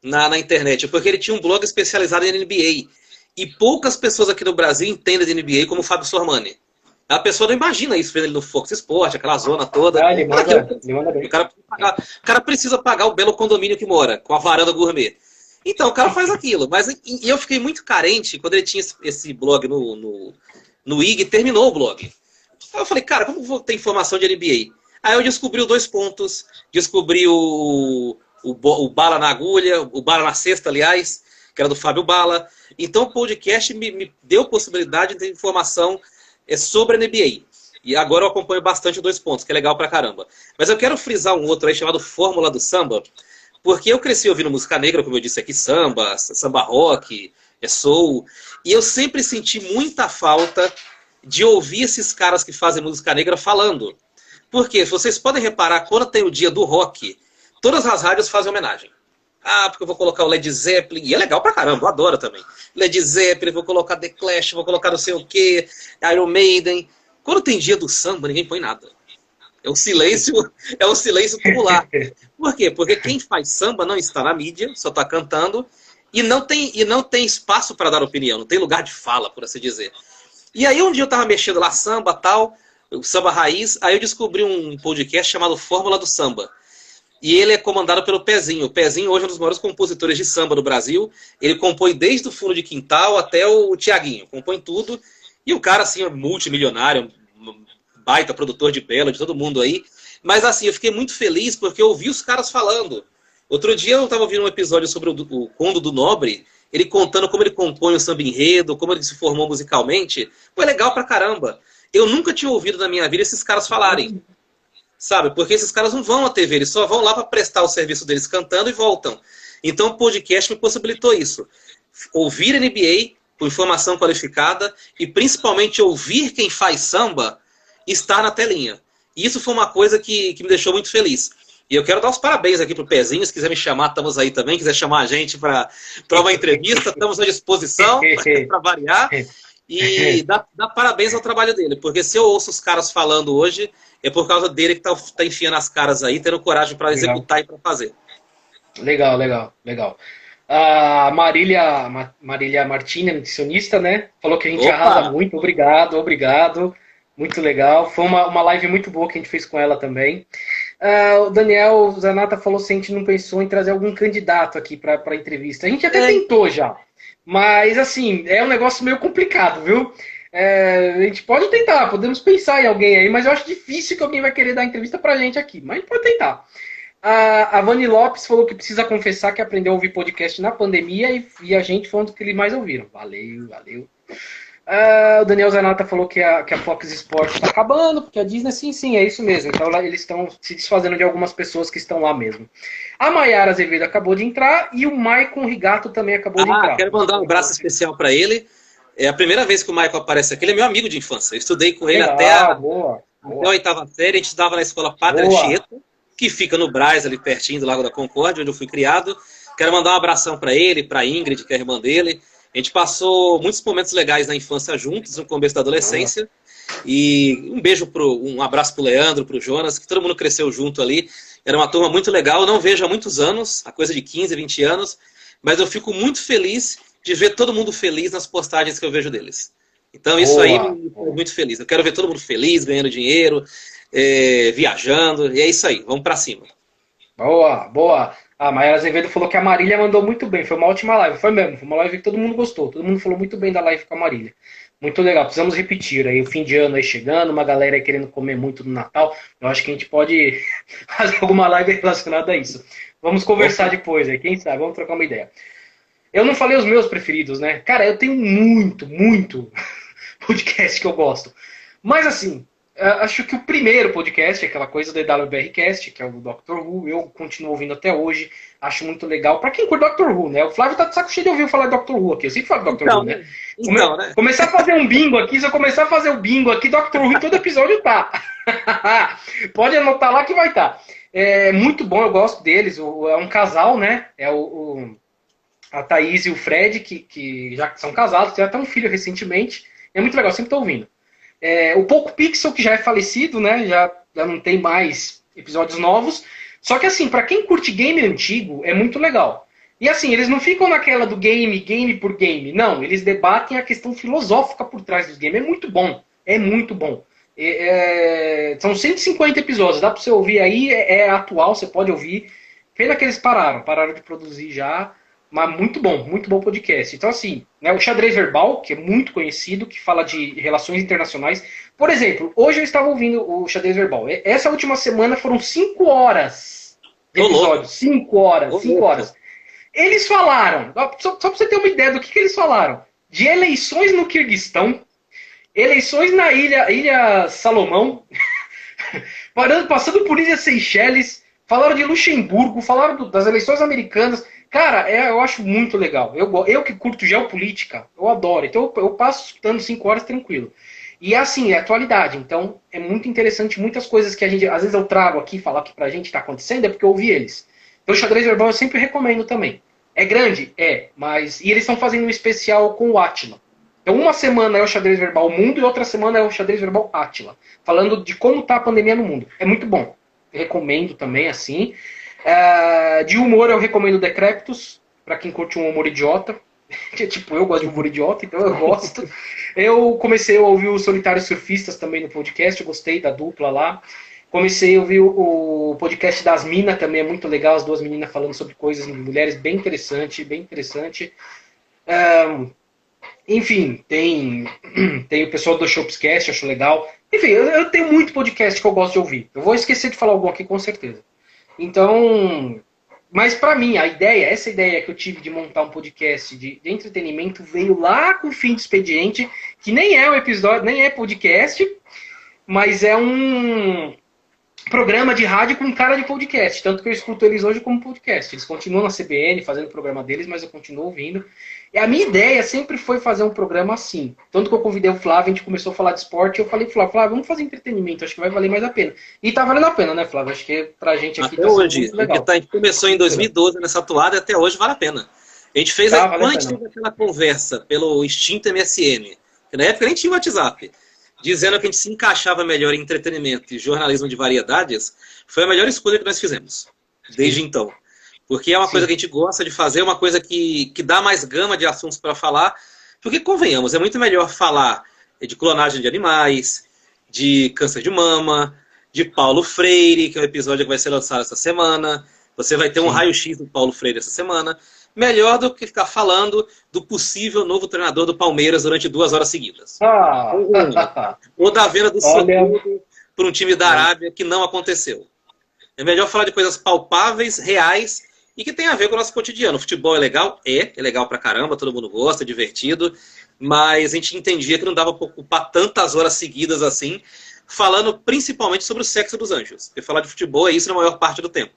na internet, porque ele tinha um blog especializado em NBA. E poucas pessoas aqui no Brasil entendem de NBA como o Fábio Sormani. A pessoa não imagina isso, vendo ele no Fox Sport, aquela zona toda. Ele manda bem. O cara precisa pagar o belo condomínio que mora, com a varanda gourmet. Então, o cara faz aquilo. E eu fiquei muito carente quando ele tinha esse blog no IG e terminou o blog. Aí eu falei, cara, como vou ter informação de NBA? Aí eu descobri o 2 pontos, descobri o Bala na Agulha, o Bala na Cesta, aliás, que era do Fábio Bala. Então o podcast me deu possibilidade de ter informação sobre a NBA. E agora eu acompanho bastante o 2 pontos, que é legal pra caramba. Mas eu quero frisar um outro aí chamado Fórmula do Samba, porque eu cresci ouvindo música negra, como eu disse aqui, samba rock, soul, e eu sempre senti muita falta de ouvir esses caras que fazem música negra falando. Porque vocês podem reparar, quando tem o dia do rock, todas as rádios fazem homenagem. Porque eu vou colocar o Led Zeppelin, e é legal pra caramba, eu adoro também. Led Zeppelin, vou colocar The Clash, vou colocar não sei o quê, Iron Maiden. Quando tem dia do samba, ninguém põe nada. É um silêncio tubular. Por quê? Porque quem faz samba não está na mídia, só está cantando, e não tem espaço para dar opinião, não tem lugar de fala, por assim dizer. E aí um dia eu tava mexendo lá, samba tal, samba raiz, aí eu descobri um podcast chamado Fórmula do Samba. E ele é comandado pelo Pezinho. O Pezinho hoje é um dos maiores compositores de samba do Brasil. Ele compõe desde o fundo de quintal até o Tiaguinho, compõe tudo. E o cara, assim, é multimilionário, baita produtor de belo, de todo mundo aí. Mas assim, eu fiquei muito feliz porque eu ouvi os caras falando. Outro dia eu estava ouvindo um episódio sobre o Conde do Nobre, ele contando como ele compõe o samba enredo, como ele se formou musicalmente. Foi legal pra caramba. Eu nunca tinha ouvido na minha vida esses caras falarem, sabe? Porque esses caras não vão à TV, eles só vão lá para prestar o serviço deles cantando e voltam. Então o podcast me possibilitou isso. Ouvir NBA com informação qualificada e principalmente ouvir quem faz samba estar na telinha. E isso foi uma coisa que me deixou muito feliz. E eu quero dar os parabéns aqui pro Pezinho, se quiser me chamar, estamos aí também, quiser chamar a gente para uma entrevista, estamos à disposição para variar. E dar parabéns ao trabalho dele, porque se eu ouço os caras falando hoje, é por causa dele que tá enfiando as caras aí, tendo coragem para executar e para fazer. Legal, legal, legal. A Marília Martini, nutricionista, né? Falou que a gente arrasa muito. Obrigado, obrigado. Muito legal. Foi uma live muito boa que a gente fez com ela também. O Daniel Zanata falou se a gente não pensou em trazer algum candidato aqui para a entrevista. A gente até tentou já. Mas, assim, é um negócio meio complicado, viu? A gente pode tentar, podemos pensar em alguém aí, mas eu acho difícil que alguém vai querer dar entrevista pra gente aqui. Mas a gente pode tentar. A Vani Lopes falou que precisa confessar que aprendeu a ouvir podcast na pandemia e a gente foi um dos que eles mais ouviram. Valeu, valeu. O Daniel Zanata falou que a Fox Sports está acabando, porque a Disney, sim, é isso mesmo. Então eles estão se desfazendo de algumas pessoas que estão lá mesmo. A Maiara Azevedo acabou de entrar e o Maicon Rigato também acabou de entrar. Quero mandar um abraço especial para ele. É a primeira vez que o Maicon aparece aqui. Ele é meu amigo de infância. Eu estudei com ele até a oitava série. A gente estava na escola Padre Anchieta, que fica no Brás, ali pertinho do Lago da Concórdia, onde eu fui criado. Quero mandar um abração para ele, para Ingrid, que é a irmã dele. A gente passou muitos momentos legais na infância juntos, no começo da adolescência. E um abraço pro Leandro, pro Jonas, que todo mundo cresceu junto ali. Era uma turma muito legal. Eu não vejo há muitos anos, a coisa de 15, 20 anos, mas eu fico muito feliz de ver todo mundo feliz nas postagens que eu vejo deles. Então isso aí me faz muito feliz. Eu quero ver todo mundo feliz, ganhando dinheiro, viajando, e é isso aí. Vamos para cima. Boa, boa. A Maia Azevedo falou que a Marília mandou muito bem. Foi uma ótima live. Foi mesmo. Foi uma live que todo mundo gostou. Todo mundo falou muito bem da live com a Marília. Muito legal. Precisamos repetir aí. O fim de ano aí chegando. Uma galera aí querendo comer muito no Natal. Eu acho que a gente pode fazer alguma live relacionada a isso. Vamos conversar depois aí. Quem sabe? Vamos trocar uma ideia. Eu não falei os meus preferidos, né? Cara, eu tenho muito podcast que eu gosto. Mas assim, acho que o primeiro podcast, aquela coisa do EWBRcast, que é o do Doctor Who, eu continuo ouvindo até hoje, acho muito legal. Pra quem curte Doctor Who, né? O Flávio tá de saco cheio de ouvir falar de Doctor Who aqui. Eu sempre falo de Doctor Who, né? Né? Começar a fazer um bingo aqui, se eu começar a fazer o bingo aqui, Doctor Who em todo episódio tá. Pode anotar lá que vai estar. É muito bom, eu gosto deles. É um casal, né? É a Thaís e o Fred, que já são casados, tem até um filho recentemente. É muito legal, sempre tô ouvindo. O Poco Pixel, que já é falecido, né? Já não tem mais episódios novos. Só que assim, pra quem curte game antigo, é muito legal. E assim, eles não ficam naquela do game por game. Não, eles debatem a questão filosófica por trás dos games. É muito bom. É muito bom. São 150 episódios. Dá pra você ouvir aí. É atual, você pode ouvir. Pena que eles pararam de produzir já. Mas muito bom podcast. Então, assim, né, o Xadrez Verbal, que é muito conhecido, que fala de relações internacionais. Por exemplo, hoje eu estava ouvindo o Xadrez Verbal. Essa última semana foram 5 horas de episódio. 5 horas. Eles falaram, só para você ter uma ideia do que eles falaram, de eleições no Quirguistão, eleições na Ilha Salomão, passando por Ilha Seychelles, falaram de Luxemburgo, falaram das eleições americanas. Cara, eu acho muito legal. Eu que curto geopolítica, eu adoro. Então eu passo escutando 5 horas tranquilo. E assim, é atualidade. Então é muito interessante. Muitas coisas que a gente, às vezes eu trago aqui, falar aqui pra gente tá acontecendo, é porque eu ouvi eles. Então o Xadrez Verbal eu sempre recomendo também. É grande? Mas... E eles estão fazendo um especial com o Átila. Então uma semana é o Xadrez Verbal Mundo e outra semana é o Xadrez Verbal Átila. Falando de como tá a pandemia no mundo. É muito bom. Eu recomendo também, assim. De humor eu recomendo Decréptos, pra quem curte um humor idiota. Tipo, eu gosto de humor idiota, então eu gosto. Eu comecei a ouvir os Solitários Surfistas também no podcast, eu gostei da dupla lá. Comecei a ouvir o podcast das Minas também, é muito legal, as duas meninas falando sobre coisas de mulheres, bem interessante, bem interessante. enfim, tem o pessoal do Shopscast, acho legal. Enfim, eu tenho muito podcast que eu gosto de ouvir. Eu vou esquecer de falar algum aqui com certeza. Então, mas pra mim, essa ideia que eu tive de montar um podcast de entretenimento veio lá com o Fim de Expediente, que nem é um episódio, nem é podcast, mas é um programa de rádio com cara de podcast. Tanto que eu escuto eles hoje como podcast. Eles continuam na CBN fazendo o programa deles, mas eu continuo ouvindo. E a minha ideia sempre foi fazer um programa assim. Tanto que eu convidei o Flávio, a gente começou a falar de esporte, e eu falei pro Flávio, vamos fazer entretenimento, acho que vai valer mais a pena. E tá valendo a pena, né, Flávio? Acho que pra gente aqui até tá hoje, muito legal. a gente começou em 2012 nessa toada e até hoje vale a pena. A gente fez, quando a gente teve aquela conversa pelo extinto MSN, que na época nem tinha WhatsApp, dizendo que a gente se encaixava melhor em entretenimento e jornalismo de variedades, foi a melhor escolha que nós fizemos, desde então. Porque é uma coisa que a gente gosta de fazer, é uma coisa que dá mais gama de assuntos para falar, porque, convenhamos, é muito melhor falar de clonagem de animais, de câncer de mama, de Paulo Freire, que é um episódio que vai ser lançado essa semana. Você vai ter um raio-x do Paulo Freire essa semana. Melhor do que ficar falando do possível novo treinador do Palmeiras durante 2 horas seguidas. Ou da venda do Soteldo para um time da Arábia que não aconteceu. É melhor falar de coisas palpáveis, reais e que tem a ver com o nosso cotidiano. O futebol é legal? É legal pra caramba, todo mundo gosta, é divertido, mas a gente entendia que não dava para ocupar tantas horas seguidas assim, falando principalmente sobre o sexo dos anjos. Porque falar de futebol é isso na maior parte do tempo.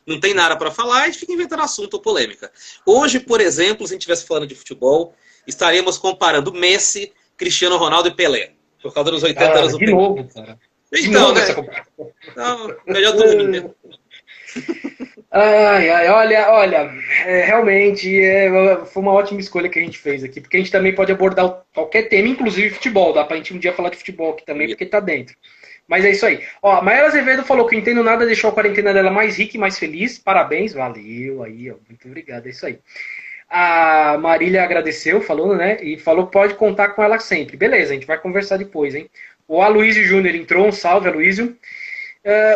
Não tem nada para falar, a gente fica inventando assunto ou polêmica. Hoje, por exemplo, se a gente estivesse falando de futebol, estaríamos comparando Messi, Cristiano Ronaldo e Pelé. Por causa dos 80 anos do Pelé. De novo, cara. Então, né? Então, melhor dormir, né? Olha, realmente foi uma ótima escolha que a gente fez aqui, porque a gente também pode abordar qualquer tema, inclusive futebol. Dá pra gente um dia falar de futebol aqui também, porque tá dentro. Mas é isso aí. Ó, a Mayara Azevedo falou que o Entendo Nada deixou a quarentena dela mais rica e mais feliz. Parabéns, valeu aí, ó. Muito obrigado, é isso aí. A Marília agradeceu, falando, né? E falou que pode contar com ela sempre. Beleza, a gente vai conversar depois, hein? O Aloysio Júnior entrou, um salve, Aloysio.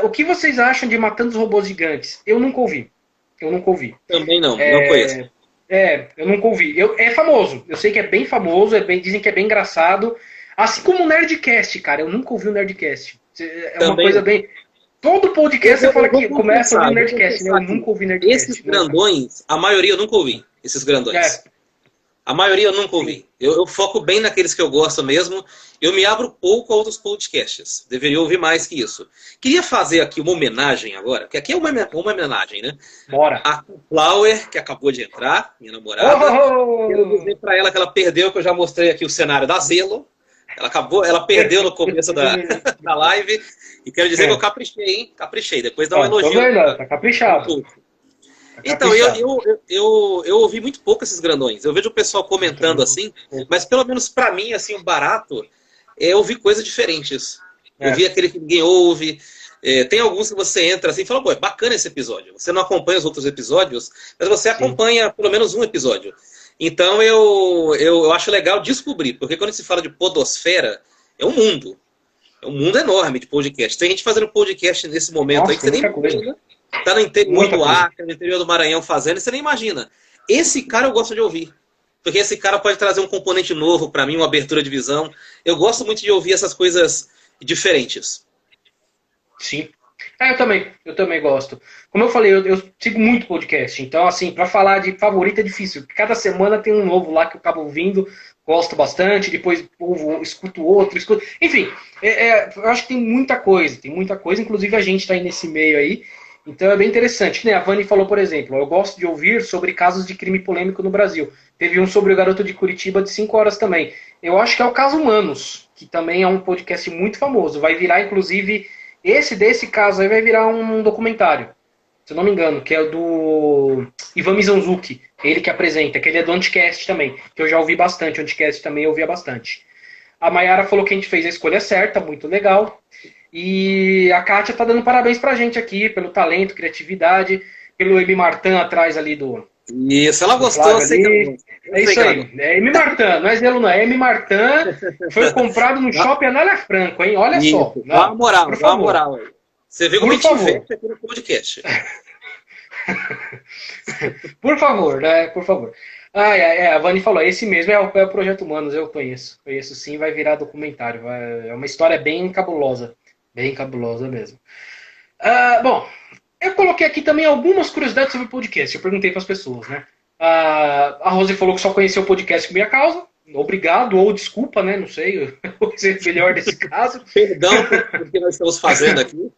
O que vocês acham de Matando os Robôs Gigantes? Eu nunca ouvi. Também não conheço. Eu nunca ouvi. É famoso, eu sei que é bem famoso, dizem que é bem engraçado. Assim como o Nerdcast, cara, eu nunca ouvi o Nerdcast. É uma coisa bem... Todo podcast você fala que começa a ouvir o Nerdcast, né? Eu nunca ouvi Nerdcast. Esses grandões, a maioria eu nunca ouvi, esses grandões. A maioria eu nunca ouvi. Eu foco bem naqueles que eu gosto mesmo. Eu me abro pouco a outros podcasts. Deveria ouvir mais que isso. Queria fazer aqui uma homenagem agora, porque aqui é uma homenagem, né? Bora. A Flower, que acabou de entrar, minha namorada. Quero dizer pra ela que ela perdeu, que eu já mostrei aqui o cenário da Zelo. Ela perdeu no começo da live. E quero dizer que eu caprichei, hein? Caprichei. Depois dá um elogio. Tá caprichado. Então, eu ouvi muito pouco esses grandões. Eu vejo o pessoal comentando assim, mas pelo menos pra mim, assim, o barato é ouvir coisas diferentes. Ouvir aquele que ninguém ouve. Tem alguns que você entra assim e fala, pô, é bacana esse episódio. Você não acompanha os outros episódios, mas você acompanha pelo menos um episódio. Então eu acho legal descobrir, porque quando se fala de podosfera, é um mundo. É um mundo enorme de podcast. Tem gente fazendo podcast nesse momento aí que você nem imagina. Tá no interior do Acre, no interior do Maranhão fazendo, e você nem imagina. Esse cara eu gosto de ouvir. Porque esse cara pode trazer um componente novo pra mim, uma abertura de visão. Eu gosto muito de ouvir essas coisas diferentes. Sim. Eu também gosto. Como eu falei, eu sigo muito podcast. Então, assim, pra falar de favorito é difícil. Cada semana tem um novo lá que eu acabo ouvindo, gosto bastante, depois escuto outro, Enfim, eu acho que tem muita coisa, inclusive a gente tá aí nesse meio aí. Então é bem interessante. A Vani falou, por exemplo, eu gosto de ouvir sobre casos de crime polêmico no Brasil. Teve um sobre o garoto de Curitiba de 5 horas também. Eu acho que é o Caso Humanos, que também é um podcast muito famoso. Vai virar, inclusive, desse caso aí vai virar um documentário, se eu não me engano, que é o do Ivan Mizanzuki, ele que apresenta, que ele é do Anticast também, que eu já ouvi bastante, o Anticast também eu ouvia bastante. A Mayara falou que a gente fez a escolha certa, muito legal. E a Kátia tá dando parabéns pra gente aqui, pelo talento, criatividade, pelo M. Martin atrás ali do... Isso, ela gostou, sei. É isso aí, é M. Martin, não é Zelo não, é M. Martin, foi comprado no Shopping Anália Franco, hein? Olha só. Dá uma moral. Você vê como a gente investe aqui no podcast. Por favor, né? Por favor. A Vani falou, esse mesmo é o Projeto Humanos, eu conheço. Conheço sim, vai virar documentário. É uma história bem cabulosa mesmo. Bom, eu coloquei aqui também algumas curiosidades sobre o podcast. Eu perguntei para as pessoas, né? A Rose falou que só conheceu o podcast por minha causa. Obrigado, ou desculpa, né? Não sei, eu sei melhor nesse caso. Perdão por que nós estamos fazendo aqui.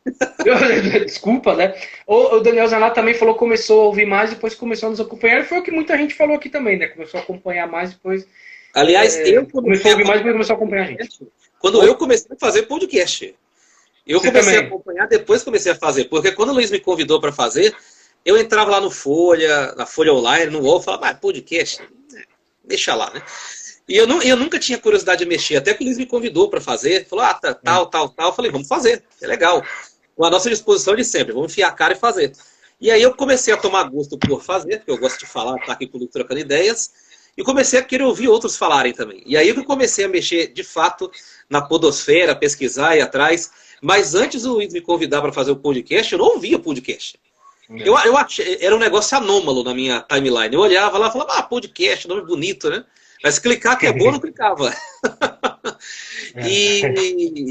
Desculpa, né? O Daniel Zanato também falou que começou a ouvir mais, depois começou a nos acompanhar. E foi o que muita gente falou aqui também, né? Começou a acompanhar mais, depois. Aliás, eu comecei a ouvir mais, depois começou a acompanhar a gente. Quando eu comecei a fazer podcast. Eu Você comecei também. a acompanhar, depois comecei a fazer. Porque quando o Luiz me convidou para fazer, eu entrava lá no Folha, na Folha Online, no UOL, falava, podcast, deixa lá, né? E eu nunca tinha curiosidade de mexer, até que o Luiz me convidou para fazer, falou, tal. Eu falei, vamos fazer, é legal. Com a nossa disposição de sempre, vamos enfiar a cara e fazer. E aí eu comecei a tomar gosto por fazer, porque eu gosto de falar, estar aqui com o Luiz trocando ideias, e comecei a querer ouvir outros falarem também. E aí eu comecei a mexer, de fato, na podosfera, pesquisar e ir atrás. Mas antes do Luiz me convidar para fazer o podcast, eu não ouvia podcast. Eu achei, era um negócio anômalo na minha timeline. Eu olhava lá e falava, podcast, nome bonito, né? Mas clicar que é bom, não clicava.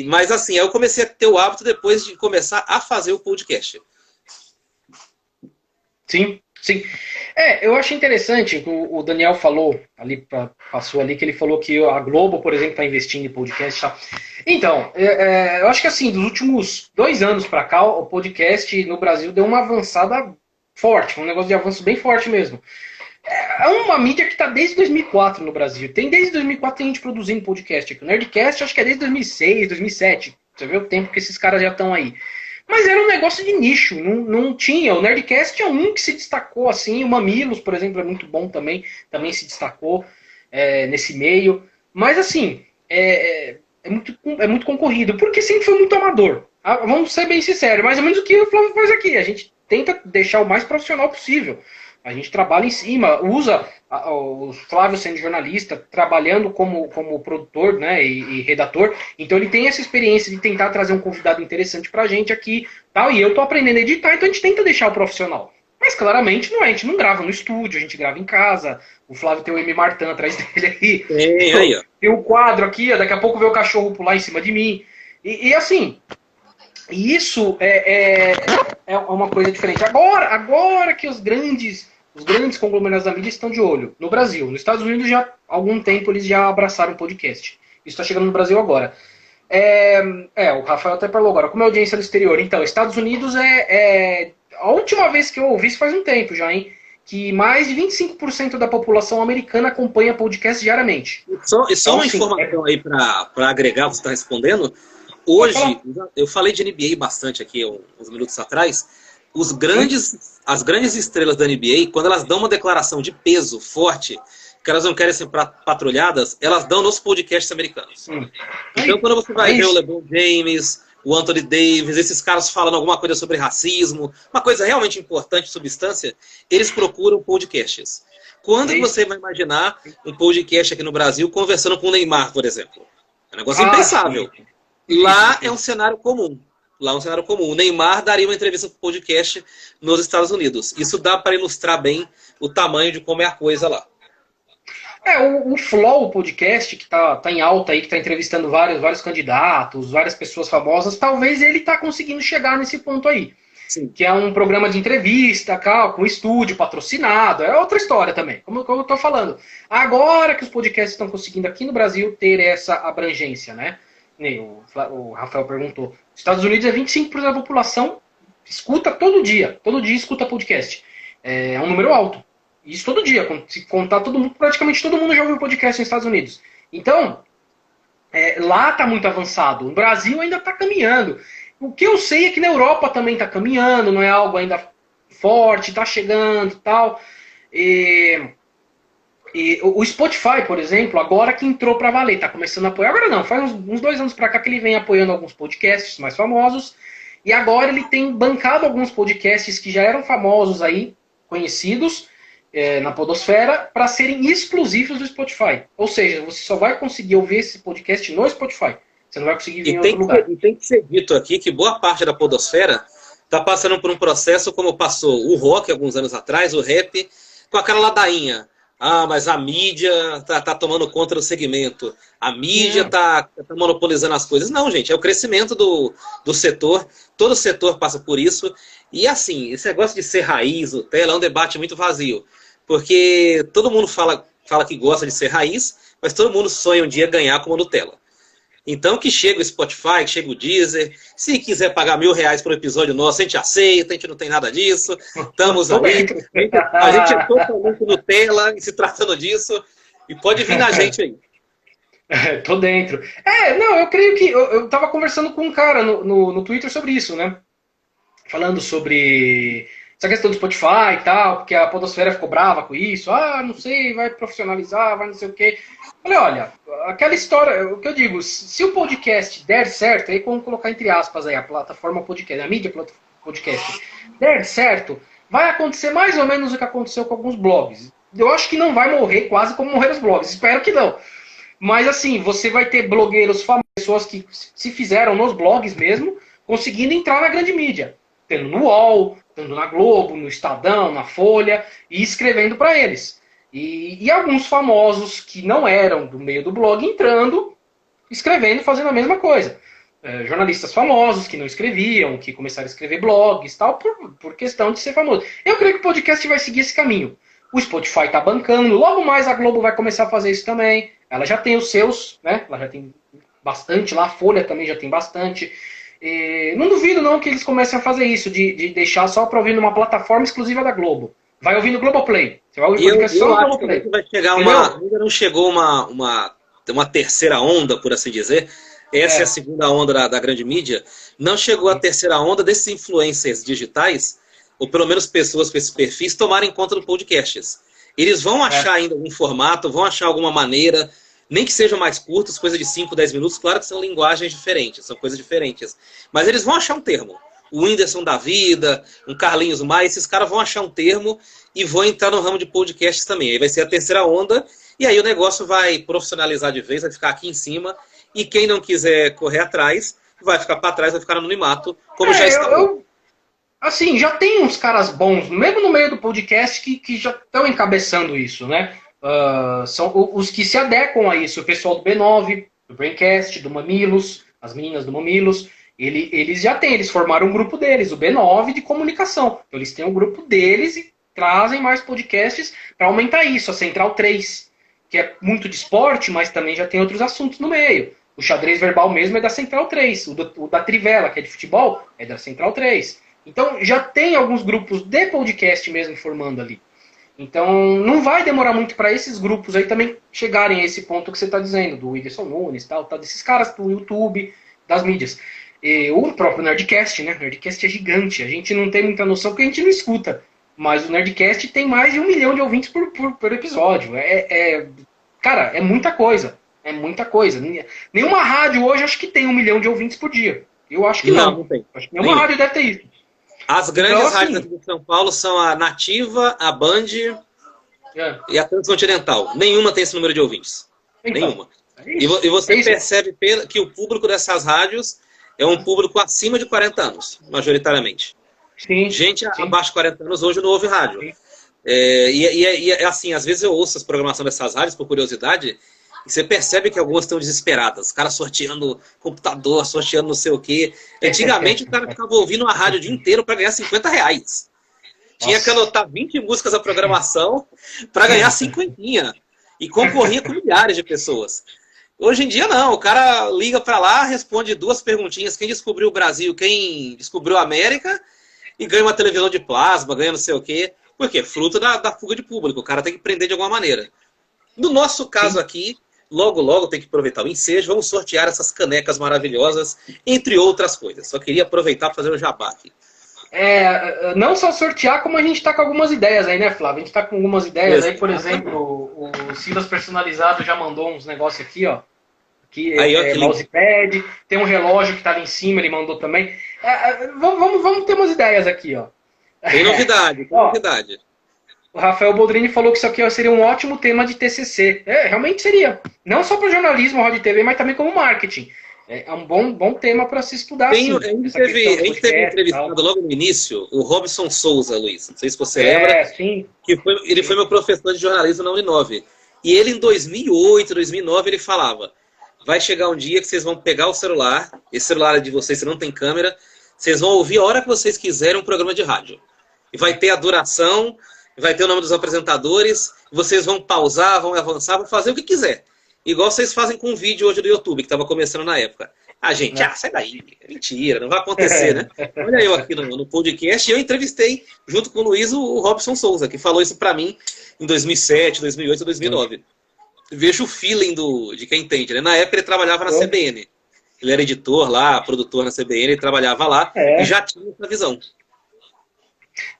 Mas assim, aí eu comecei a ter o hábito depois de começar a fazer o podcast. Sim. Eu achei interessante que o Daniel falou, passou ali, que ele falou que a Globo, por exemplo, está investindo em podcast. Tá? Então, eu acho que assim, dos últimos 2 anos para cá, o podcast no Brasil deu uma avançada forte, um negócio de avanço bem forte mesmo. É uma mídia que está desde 2004 no Brasil. Desde 2004 tem gente produzindo podcast aqui. O Nerdcast acho que é desde 2006, 2007. Você vê o tempo que esses caras já estão aí. Mas era um negócio de nicho, não tinha. O Nerdcast é um que se destacou assim. O Mamilos, por exemplo, é muito bom também se destacou nesse meio. Mas assim, é muito concorrido, porque sempre foi muito amador. Vamos ser bem sinceros, mais ou menos o que o Flávio faz aqui. A gente tenta deixar o mais profissional possível. A gente trabalha em cima, usa o Flávio sendo jornalista, trabalhando como produtor, né, e redator. Então ele tem essa experiência de tentar trazer um convidado interessante pra gente aqui, tal, e eu tô aprendendo a editar, então a gente tenta deixar o profissional. Mas claramente não é, a gente não grava no estúdio, a gente grava em casa. O Flávio tem o M. Martin atrás dele aí. Tem o quadro aqui, daqui a pouco vê o cachorro pular em cima de mim. E assim, isso é uma coisa diferente. Agora que os grandes conglomerados da mídia estão de olho. No Brasil, nos Estados Unidos, já há algum tempo eles já abraçaram o podcast. Isso está chegando no Brasil agora. O Rafael até falou agora. Como é a audiência no exterior? Então, Estados Unidos a última vez que eu ouvi, isso faz um tempo já, hein? Que mais de 25% da população americana acompanha podcast diariamente. Só uma informação aí para agregar, você está respondendo. Hoje, eu falei de NBA bastante aqui, uns minutos atrás. As grandes estrelas da NBA, quando elas dão uma declaração de peso forte, que elas não querem ser patrulhadas, elas dão nos podcasts americanos. Então, quando você vai ver o LeBron James, o Anthony Davis, esses caras falando alguma coisa sobre racismo, uma coisa realmente importante, substância, eles procuram podcasts. Quando você vai imaginar um podcast aqui no Brasil conversando com o Neymar, por exemplo? É um negócio impensável. Lá é um cenário comum. O Neymar daria uma entrevista para o podcast nos Estados Unidos. Isso dá para ilustrar bem o tamanho de como é a coisa lá. O Flow podcast, que tá em alta aí, que tá entrevistando vários candidatos, várias pessoas famosas, talvez ele tá conseguindo chegar nesse ponto aí. Sim. Que é um programa de entrevista, com estúdio patrocinado, é outra história também, como eu tô falando. Agora que os podcasts estão conseguindo aqui no Brasil ter essa abrangência, né? O Rafael perguntou. Estados Unidos é 25% da população escuta todo dia escuta podcast. É um número alto. Isso todo dia. Se contar todo mundo, praticamente todo mundo já ouviu podcast nos Estados Unidos. Então, lá está muito avançado. No Brasil ainda está caminhando. O que eu sei é que na Europa também está caminhando, não é algo ainda forte, está chegando e tal. E o Spotify, por exemplo, agora que entrou para valer, está começando a apoiar. Agora não, faz uns 2 anos para cá que ele vem apoiando alguns podcasts mais famosos. E agora ele tem bancado alguns podcasts que já eram famosos aí, conhecidos, na podosfera, para serem exclusivos do Spotify. Ou seja, você só vai conseguir ouvir esse podcast no Spotify. Você não vai conseguir ver em outro lugar. E tem que ser dito aqui que boa parte da podosfera está passando por um processo como passou o rock alguns anos atrás, o rap, com aquela ladainha. Ah, mas a mídia tá tomando conta do segmento. A mídia tá monopolizando as coisas. Não, gente, é o crescimento do setor. Todo setor passa por isso. E assim, esse negócio de ser raiz, Nutella, é um debate muito vazio. Porque todo mundo fala que gosta de ser raiz, mas todo mundo sonha um dia ganhar como Nutella. Então que chega o Spotify, que chega o Deezer. Se quiser pagar R$ 1.000 por episódio nosso, a gente aceita, a gente não tem nada disso. Estamos aí. A gente é totalmente Nutella e se tratando disso. E pode vir na gente aí. Tô dentro. Não, eu creio que. Eu tava conversando com um cara no Twitter sobre isso, né? Falando sobre essa questão do Spotify e tal, porque a Podosfera ficou brava com isso. Ah, não sei, vai profissionalizar, vai não sei o quê. Falei, olha, aquela história, o que eu digo, se o podcast der certo, aí vamos colocar entre aspas aí, a plataforma podcast, a mídia podcast, der certo, vai acontecer mais ou menos o que aconteceu com alguns blogs. Eu acho que não vai morrer quase como morreram os blogs, espero que não. Mas assim, você vai ter blogueiros famosos, pessoas que se fizeram nos blogs mesmo, conseguindo entrar na grande mídia. Tendo no UOL, tendo na Globo, no Estadão, na Folha, e escrevendo para eles. E alguns famosos que não eram do meio do blog entrando, escrevendo, fazendo a mesma coisa. Jornalistas famosos que não escreviam, que começaram a escrever blogs, tal, por questão de ser famoso. Eu creio que o podcast vai seguir esse caminho. O Spotify está bancando, logo mais a Globo vai começar a fazer isso também. Ela já tem os seus, né? Ela já tem bastante lá, a Folha também já tem bastante. Não duvido não que eles comecem a fazer isso, de deixar só para ouvir numa plataforma exclusiva da Globo. Vai ouvir no Globoplay. Você vai ouvir podcast só no Globoplay. Que vai chegar ainda não chegou uma terceira onda, por assim dizer. Essa é a segunda onda da grande mídia. Não chegou a terceira onda desses influencers digitais, ou pelo menos pessoas com esses perfis, tomarem conta do podcasts. Eles vão achar ainda algum formato, vão achar alguma maneira, nem que sejam mais curtos, coisa de 5, 10 minutos. Claro que são linguagens diferentes, são coisas diferentes. Mas eles vão achar um termo. O Whindersson da vida, um Carlinhos Maia, esses caras vão achar um termo e vão entrar no ramo de podcasts também. Aí vai ser a terceira onda, e aí o negócio vai profissionalizar de vez, vai ficar aqui em cima, e quem não quiser correr atrás, vai ficar para trás, vai ficar no anonimato, como já está. Assim, já tem uns caras bons, mesmo no meio do podcast, que já estão encabeçando isso, né? São os que se adequam a isso. O pessoal do B9, do Braincast, do Mamilos, as meninas do Mamilos, eles já têm, eles formaram um grupo deles, o B9 de comunicação. Então eles têm um grupo deles e trazem mais podcasts para aumentar isso. A Central 3, que é muito de esporte, mas também já tem outros assuntos no meio. O Xadrez Verbal mesmo é da Central 3. O da Trivela, que é de futebol, é da Central 3. Então já tem alguns grupos de podcast mesmo formando ali. Então não vai demorar muito para esses grupos aí também chegarem a esse ponto que você está dizendo, do Whindersson Nunes, tal, desses caras do YouTube, das mídias. E o próprio Nerdcast, né? O Nerdcast é gigante, a gente não tem muita noção porque a gente não escuta. Mas o Nerdcast tem mais de 1 milhão de ouvintes por episódio. Cara, é muita coisa. É muita coisa. Nenhuma rádio hoje acho que tem 1 milhão de ouvintes por dia. Eu acho que não. Não tem. Acho que nenhuma rádio deve ter isso. As grandes rádios de São Paulo são a Nativa, a Band e a Transcontinental. Nenhuma tem esse número de ouvintes. Então, nenhuma. E você percebe que o público dessas rádios é um público acima de 40 anos, majoritariamente. Sim, gente abaixo de 40 anos hoje não ouve rádio. E assim, às vezes eu ouço as programações dessas rádios por curiosidade e você percebe que algumas estão desesperadas. Os caras sorteando computador, sorteando não sei o quê. Antigamente o cara ficava ouvindo uma rádio o dia inteiro para ganhar R$50. Tinha que anotar 20 músicas da programação para ganhar 50. E concorria com milhares de pessoas. Hoje em dia não, o cara liga para lá, responde 2 perguntinhas, quem descobriu o Brasil, quem descobriu a América, e ganha uma televisão de plasma, ganha não sei o quê. Por quê? Fruto da fuga de público, o cara tem que prender de alguma maneira. No nosso caso aqui, logo tem que aproveitar o ensejo, vamos sortear essas canecas maravilhosas, entre outras coisas. Só queria aproveitar para fazer o jabá aqui. Não só sortear, como a gente está com algumas ideias aí, né, Flávio? A gente está com algumas ideias aí, por exemplo, o Silas Personalizado já mandou uns negócios aqui, ó. Aqui é mousepad, tem um relógio que está ali em cima, ele mandou também. Vamos ter umas ideias aqui, ó. Tem novidade, tem novidade. O Rafael Boldrini falou que isso aqui seria um ótimo tema de TCC. Realmente seria. Não só para jornalismo, rádio e TV, mas também como marketing. É um bom tema para se estudar, A sim. gente Essa questão do teve um podcast e entrevistado tal. logo no início, o Robson Souza, Luiz. Não sei se você lembra, É, sim, ele foi sim. meu professor de jornalismo na Uninove. E ele, em 2008, 2009, ele falava: vai chegar um dia que vocês vão pegar o celular, esse celular é de vocês, você não tem câmera, vocês vão ouvir a hora que vocês quiserem um programa de rádio. E vai ter a duração, vai ter o nome dos apresentadores, vocês vão pausar, vão avançar, vão fazer o que quiser. Igual vocês fazem com o vídeo hoje do YouTube, que estava começando na época. Ah, gente, Né? sai daí, é mentira, não vai acontecer, né? Olha eu aqui no podcast, e eu entrevistei, junto com o Luiz, o Robson Souza, que falou isso para mim em 2007, 2008, 2009. Vejo o feeling de quem entende, né? Na época ele trabalhava na CBN. Ele era editor lá, produtor na CBN, ele trabalhava lá e já tinha essa visão.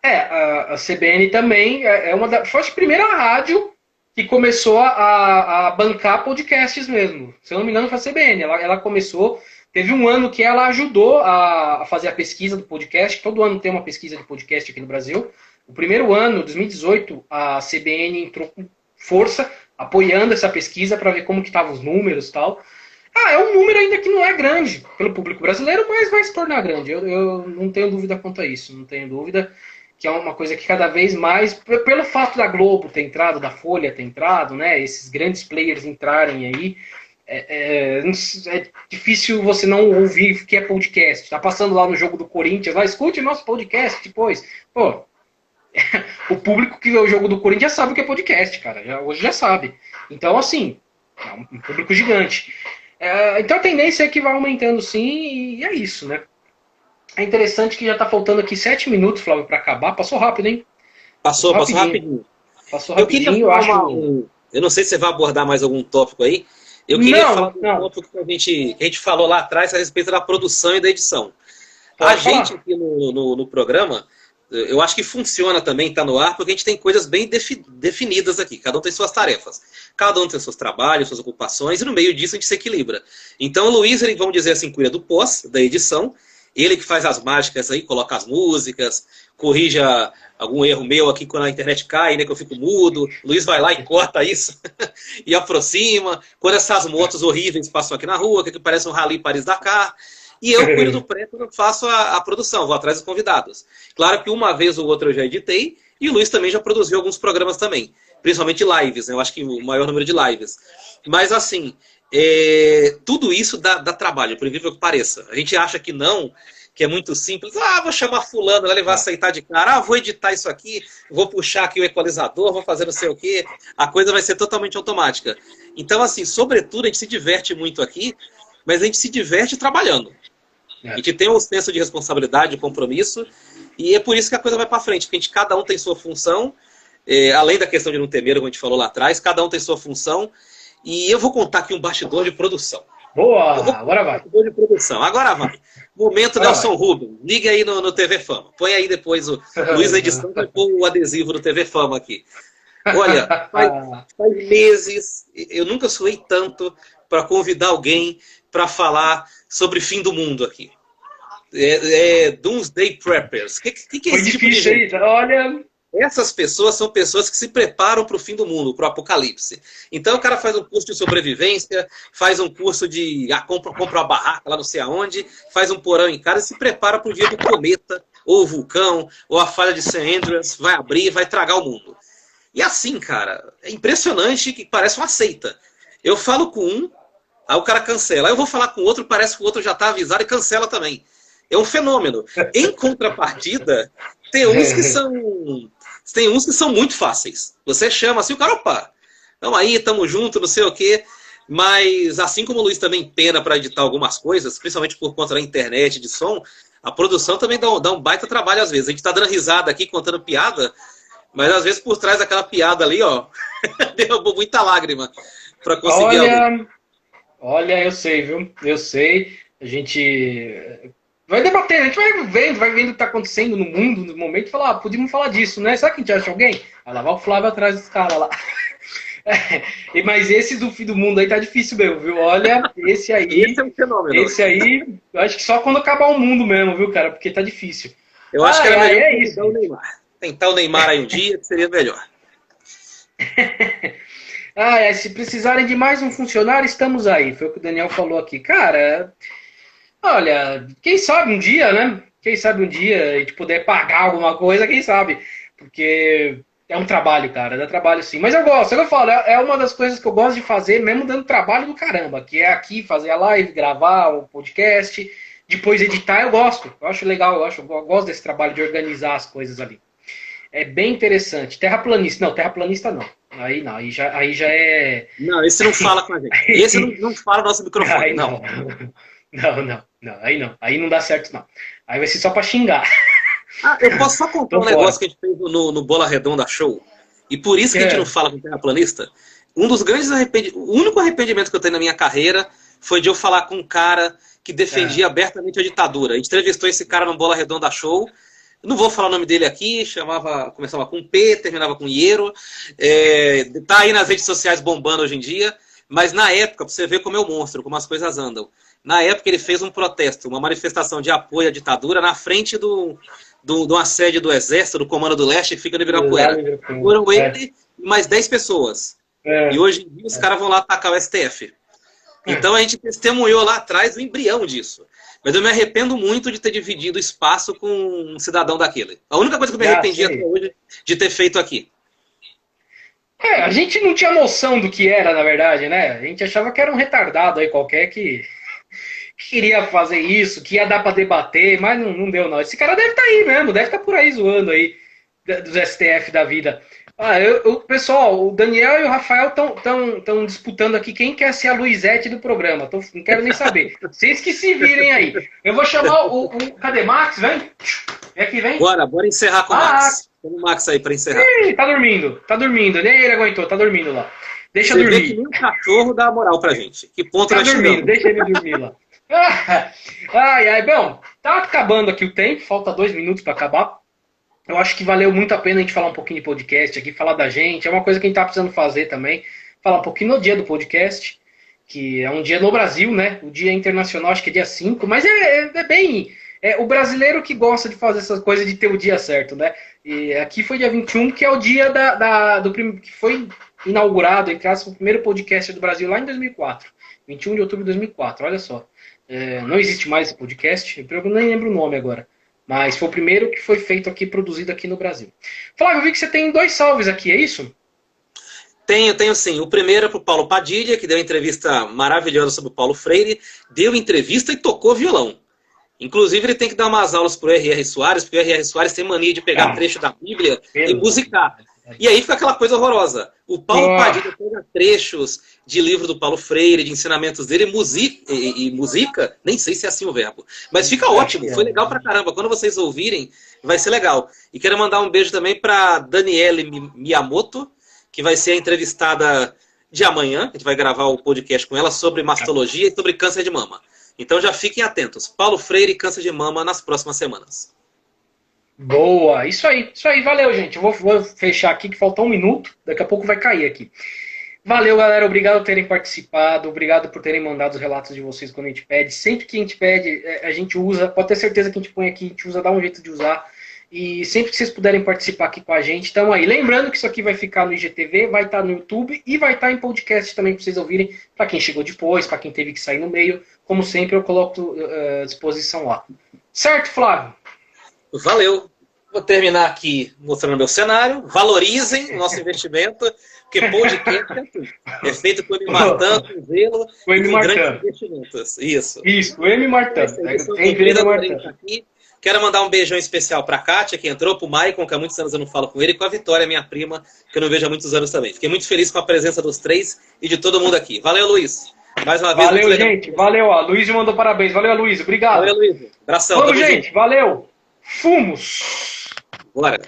A CBN também é uma das. Foi a primeira rádio que começou a bancar podcasts mesmo. Se eu não me engano, foi a CBN. Ela começou. Teve um ano que ela ajudou a fazer a pesquisa do podcast. Todo ano tem uma pesquisa de podcast aqui no Brasil. O primeiro ano, 2018, a CBN entrou com força, apoiando essa pesquisa para ver como que estavam os números e tal. É um número ainda que não é grande pelo público brasileiro, mas vai se tornar grande. Eu não tenho dúvida quanto a isso. Não tenho dúvida que é uma coisa que cada vez mais, pelo fato da Globo ter entrado, da Folha ter entrado, né, esses grandes players entrarem aí, é difícil você não ouvir que é podcast. Tá passando lá no jogo do Corinthians, lá, escute nosso podcast depois. Pô, o público que vê o jogo do Corinthians sabe o que é podcast, cara. Hoje já sabe. Então, assim, é um público gigante. Então a tendência é que vai aumentando sim, e é isso, né? É interessante que já tá faltando aqui 7 minutos, Flávio, para acabar. Passou rápido, hein? Passou rapidinho. Passou Eu queria rapidinho, eu falar acho. eu não sei se você vai abordar mais algum tópico aí. Eu queria falar Não, do não. tópico que a gente falou lá atrás a respeito da produção e da edição. A Pode gente falar. aqui no programa, eu acho que funciona também, está no ar, porque a gente tem coisas bem definidas aqui. Cada um tem suas tarefas. Cada um tem seus trabalhos, suas ocupações, e no meio disso a gente se equilibra. Então o Luiz, ele, vamos dizer assim, cuida do pós, da edição. Ele que faz as mágicas aí, coloca as músicas, corrija algum erro meu aqui quando a internet cai, né, que eu fico mudo. O Luiz vai lá e corta isso e aproxima. Quando essas motos horríveis passam aqui na rua, que parece um Rally Paris-Dakar. E eu cuido do pré quando eu faço a produção, vou atrás dos convidados. Claro que uma vez ou outra eu já editei, e o Luiz também já produziu alguns programas também. Principalmente lives, né? Eu acho que o maior número de lives. Mas assim, tudo isso dá trabalho, por incrível que pareça. A gente acha que não, que é muito simples. Vou chamar fulano, ele vai aceitar de cara. Vou editar isso aqui, vou puxar aqui o equalizador, vou fazer não sei o quê. A coisa vai ser totalmente automática. Então, assim, sobretudo, a gente se diverte muito aqui, mas a gente se diverte trabalhando. A gente tem um senso de responsabilidade, de compromisso, e é por isso que a coisa vai para frente, porque cada um tem sua função, além da questão de não ter medo, como a gente falou lá atrás, cada um tem sua função, e eu vou contar aqui um bastidor de produção. Boa, agora vai. Bastidor de produção, agora vai. Momento Nelson Rubens, liga aí no TV Fama, põe aí depois o Luiz na edição, vai pôr o adesivo do TV Fama aqui. Olha, faz meses, eu nunca suei tanto para convidar alguém para falar sobre fim do mundo aqui. Doomsday Preppers. O que é esse tipo de gente? Olha. Essas pessoas são pessoas que se preparam para o fim do mundo, para o apocalipse. Então o cara faz um curso de sobrevivência, faz um curso de compra uma barraca lá não sei aonde, faz um porão em casa e se prepara para o dia do cometa, ou o vulcão, ou a falha de St. Andreas, vai abrir e vai tragar o mundo. E assim, cara, é impressionante que parece uma seita. Eu falo com um, aí o cara cancela. Aí eu vou falar com o outro, parece que o outro já está avisado e cancela também. É um fenômeno. Em contrapartida, tem uns que são muito fáceis. Você chama assim, o cara, opa, vamos aí, tamo junto, não sei o quê. Mas assim como o Luiz também pena para editar algumas coisas, principalmente por conta da internet de som, a produção também dá um baita trabalho às vezes. A gente tá dando risada aqui, contando piada, mas às vezes por trás daquela piada ali, ó, derrubou muita lágrima para conseguir algo. Olha, eu sei, viu? Eu sei. A gente vai debater, a gente vai vendo o que está acontecendo no mundo, no momento, e falar, podíamos falar disso, né? Será que a gente acha alguém? Aí lá vai o Flávio atrás dos caras lá. Mas esse do fim do mundo aí tá difícil mesmo, viu? Olha, esse aí. Esse é um fenômeno. Esse aí, eu acho que só quando acabar o mundo mesmo, viu, cara? Porque tá difícil. Eu acho que era melhor tentar o Neymar aí um dia, que seria melhor. Se precisarem de mais um funcionário, estamos aí. Foi o que o Daniel falou aqui. Cara, olha, quem sabe um dia, né? Quem sabe um dia a gente puder pagar alguma coisa, quem sabe? Porque é um trabalho, cara, dá trabalho sim. Mas eu gosto, eu falo, é uma das coisas que eu gosto de fazer, mesmo dando trabalho do caramba, que é aqui fazer a live, gravar o podcast, depois editar, eu gosto. Eu acho legal, eu gosto desse trabalho de organizar as coisas ali. É bem interessante. Terraplanista, não. Aí não, aí já é. Não, esse não fala com a gente. Esse não fala no nosso microfone, aí não. Não, aí não. Aí não dá certo, não. Aí vai ser só pra xingar. Eu posso só contar um negócio que a gente fez no Bola Redonda Show. E por isso que a gente não fala com terraplanista. Um dos grandes arrependimentos, o único arrependimento que eu tenho na minha carreira foi de eu falar com um cara que defendia abertamente a ditadura. A gente entrevistou esse cara no Bola Redonda Show. Não vou falar o nome dele aqui, começava com P, terminava com Iero. Tá aí nas redes sociais bombando hoje em dia. Mas na época, pra você ver como é o monstro, como as coisas andam. Na época ele fez um protesto, uma manifestação de apoio à ditadura na frente do uma sede do Exército, do Comando do Leste, que fica no Ibirapuera. Foram ele e mais 10 pessoas. E hoje em dia os caras vão lá atacar o STF. Então a gente testemunhou lá atrás o embrião disso. Mas eu me arrependo muito de ter dividido espaço com um cidadão daquele. A única coisa que eu me arrependi até hoje de ter feito aqui. A gente não tinha noção do que era, na verdade, né? A gente achava que era um retardado aí qualquer que queria fazer isso, que ia dar pra debater, mas não deu não. Esse cara deve estar aí mesmo, deve estar por aí zoando aí dos STF da vida. Pessoal, o Daniel e o Rafael estão disputando aqui quem quer ser a Luizete do programa. Não quero nem saber. Vocês que se virem aí. Eu vou chamar cadê Max? Vem aqui, vem. Bora encerrar com o Max. Chama o Max aí pra encerrar. Ih, tá dormindo. Nem ele aguentou, tá dormindo lá. Deixa dormir. Vê que nem um cachorro dá moral pra gente. Que ponto tá dormindo, deixa ele dormir lá. Bom, tá acabando aqui o tempo, falta 2 minutos para acabar. Eu acho que valeu muito a pena a gente falar um pouquinho de podcast aqui, falar da gente, é uma coisa que a gente tá precisando fazer também, falar um pouquinho no dia do podcast, que é um dia no Brasil, né? O dia internacional acho que é dia 5, mas é bem... o brasileiro que gosta de fazer essas coisas de ter o dia certo, né? E aqui foi dia 21, que é o dia que foi inaugurado, entre aspas, o primeiro podcast do Brasil lá em 2004. 21 de outubro de 2004, olha só. Não existe mais esse podcast, eu nem lembro o nome agora. Mas foi o primeiro que foi feito aqui, produzido aqui no Brasil. Flávio, eu vi que você tem 2 salves aqui, é isso? Tenho sim. O primeiro é para o Paulo Padilha, que deu uma entrevista maravilhosa sobre o Paulo Freire. Deu entrevista e tocou violão. Inclusive, ele tem que dar umas aulas para o R.R. Soares, porque o R.R. Soares tem mania de pegar trecho da Bíblia e musicar. E aí fica aquela coisa horrorosa. O Paulo Padilha pega trechos de livro do Paulo Freire, de ensinamentos dele, e musica, nem sei se é assim o verbo, mas fica ótimo, foi legal pra caramba. Quando vocês ouvirem, vai ser legal. E quero mandar um beijo também pra Daniele Miyamoto, que vai ser a entrevistada de amanhã. A gente vai gravar o podcast com ela sobre mastologia e sobre câncer de mama. Então já fiquem atentos. Paulo Freire e câncer de mama nas próximas semanas. Boa, isso aí, valeu, gente. Eu vou fechar aqui que falta 1 minuto, daqui a pouco vai cair aqui. Valeu, galera, obrigado por terem participado, obrigado por terem mandado os relatos de vocês quando a gente pede. Sempre que a gente pede, a gente usa, pode ter certeza que a gente põe aqui, a gente usa, dá um jeito de usar. E sempre que vocês puderem participar aqui com a gente, estão aí. Lembrando que isso aqui vai ficar no IGTV, vai estar no YouTube e vai estar em podcast também para vocês ouvirem, para quem chegou depois, para quem teve que sair no meio. Como sempre, eu coloco à disposição lá. Certo, Flávio? Valeu. Vou terminar aqui mostrando meu cenário. Valorizem o nosso investimento, porque podcast é feito com o M. Martin, com zelo e com grandes investimentos. Isso, o M. Martin. Quero mandar um beijão especial para a Kátia, que entrou, para o Maicon, que há muitos anos eu não falo com ele, e com a Vitória, minha prima, que eu não vejo há muitos anos também. Fiquei muito feliz com a presença dos 3 e de todo mundo aqui. Valeu, Luiz. Mais uma vez. Valeu, gente. Valeu. A Luiz mandou parabéns. Valeu, Luiz. Obrigado. Valeu, Luiz. Abração. Vamos, gente. Valeu. Fumos. Bora.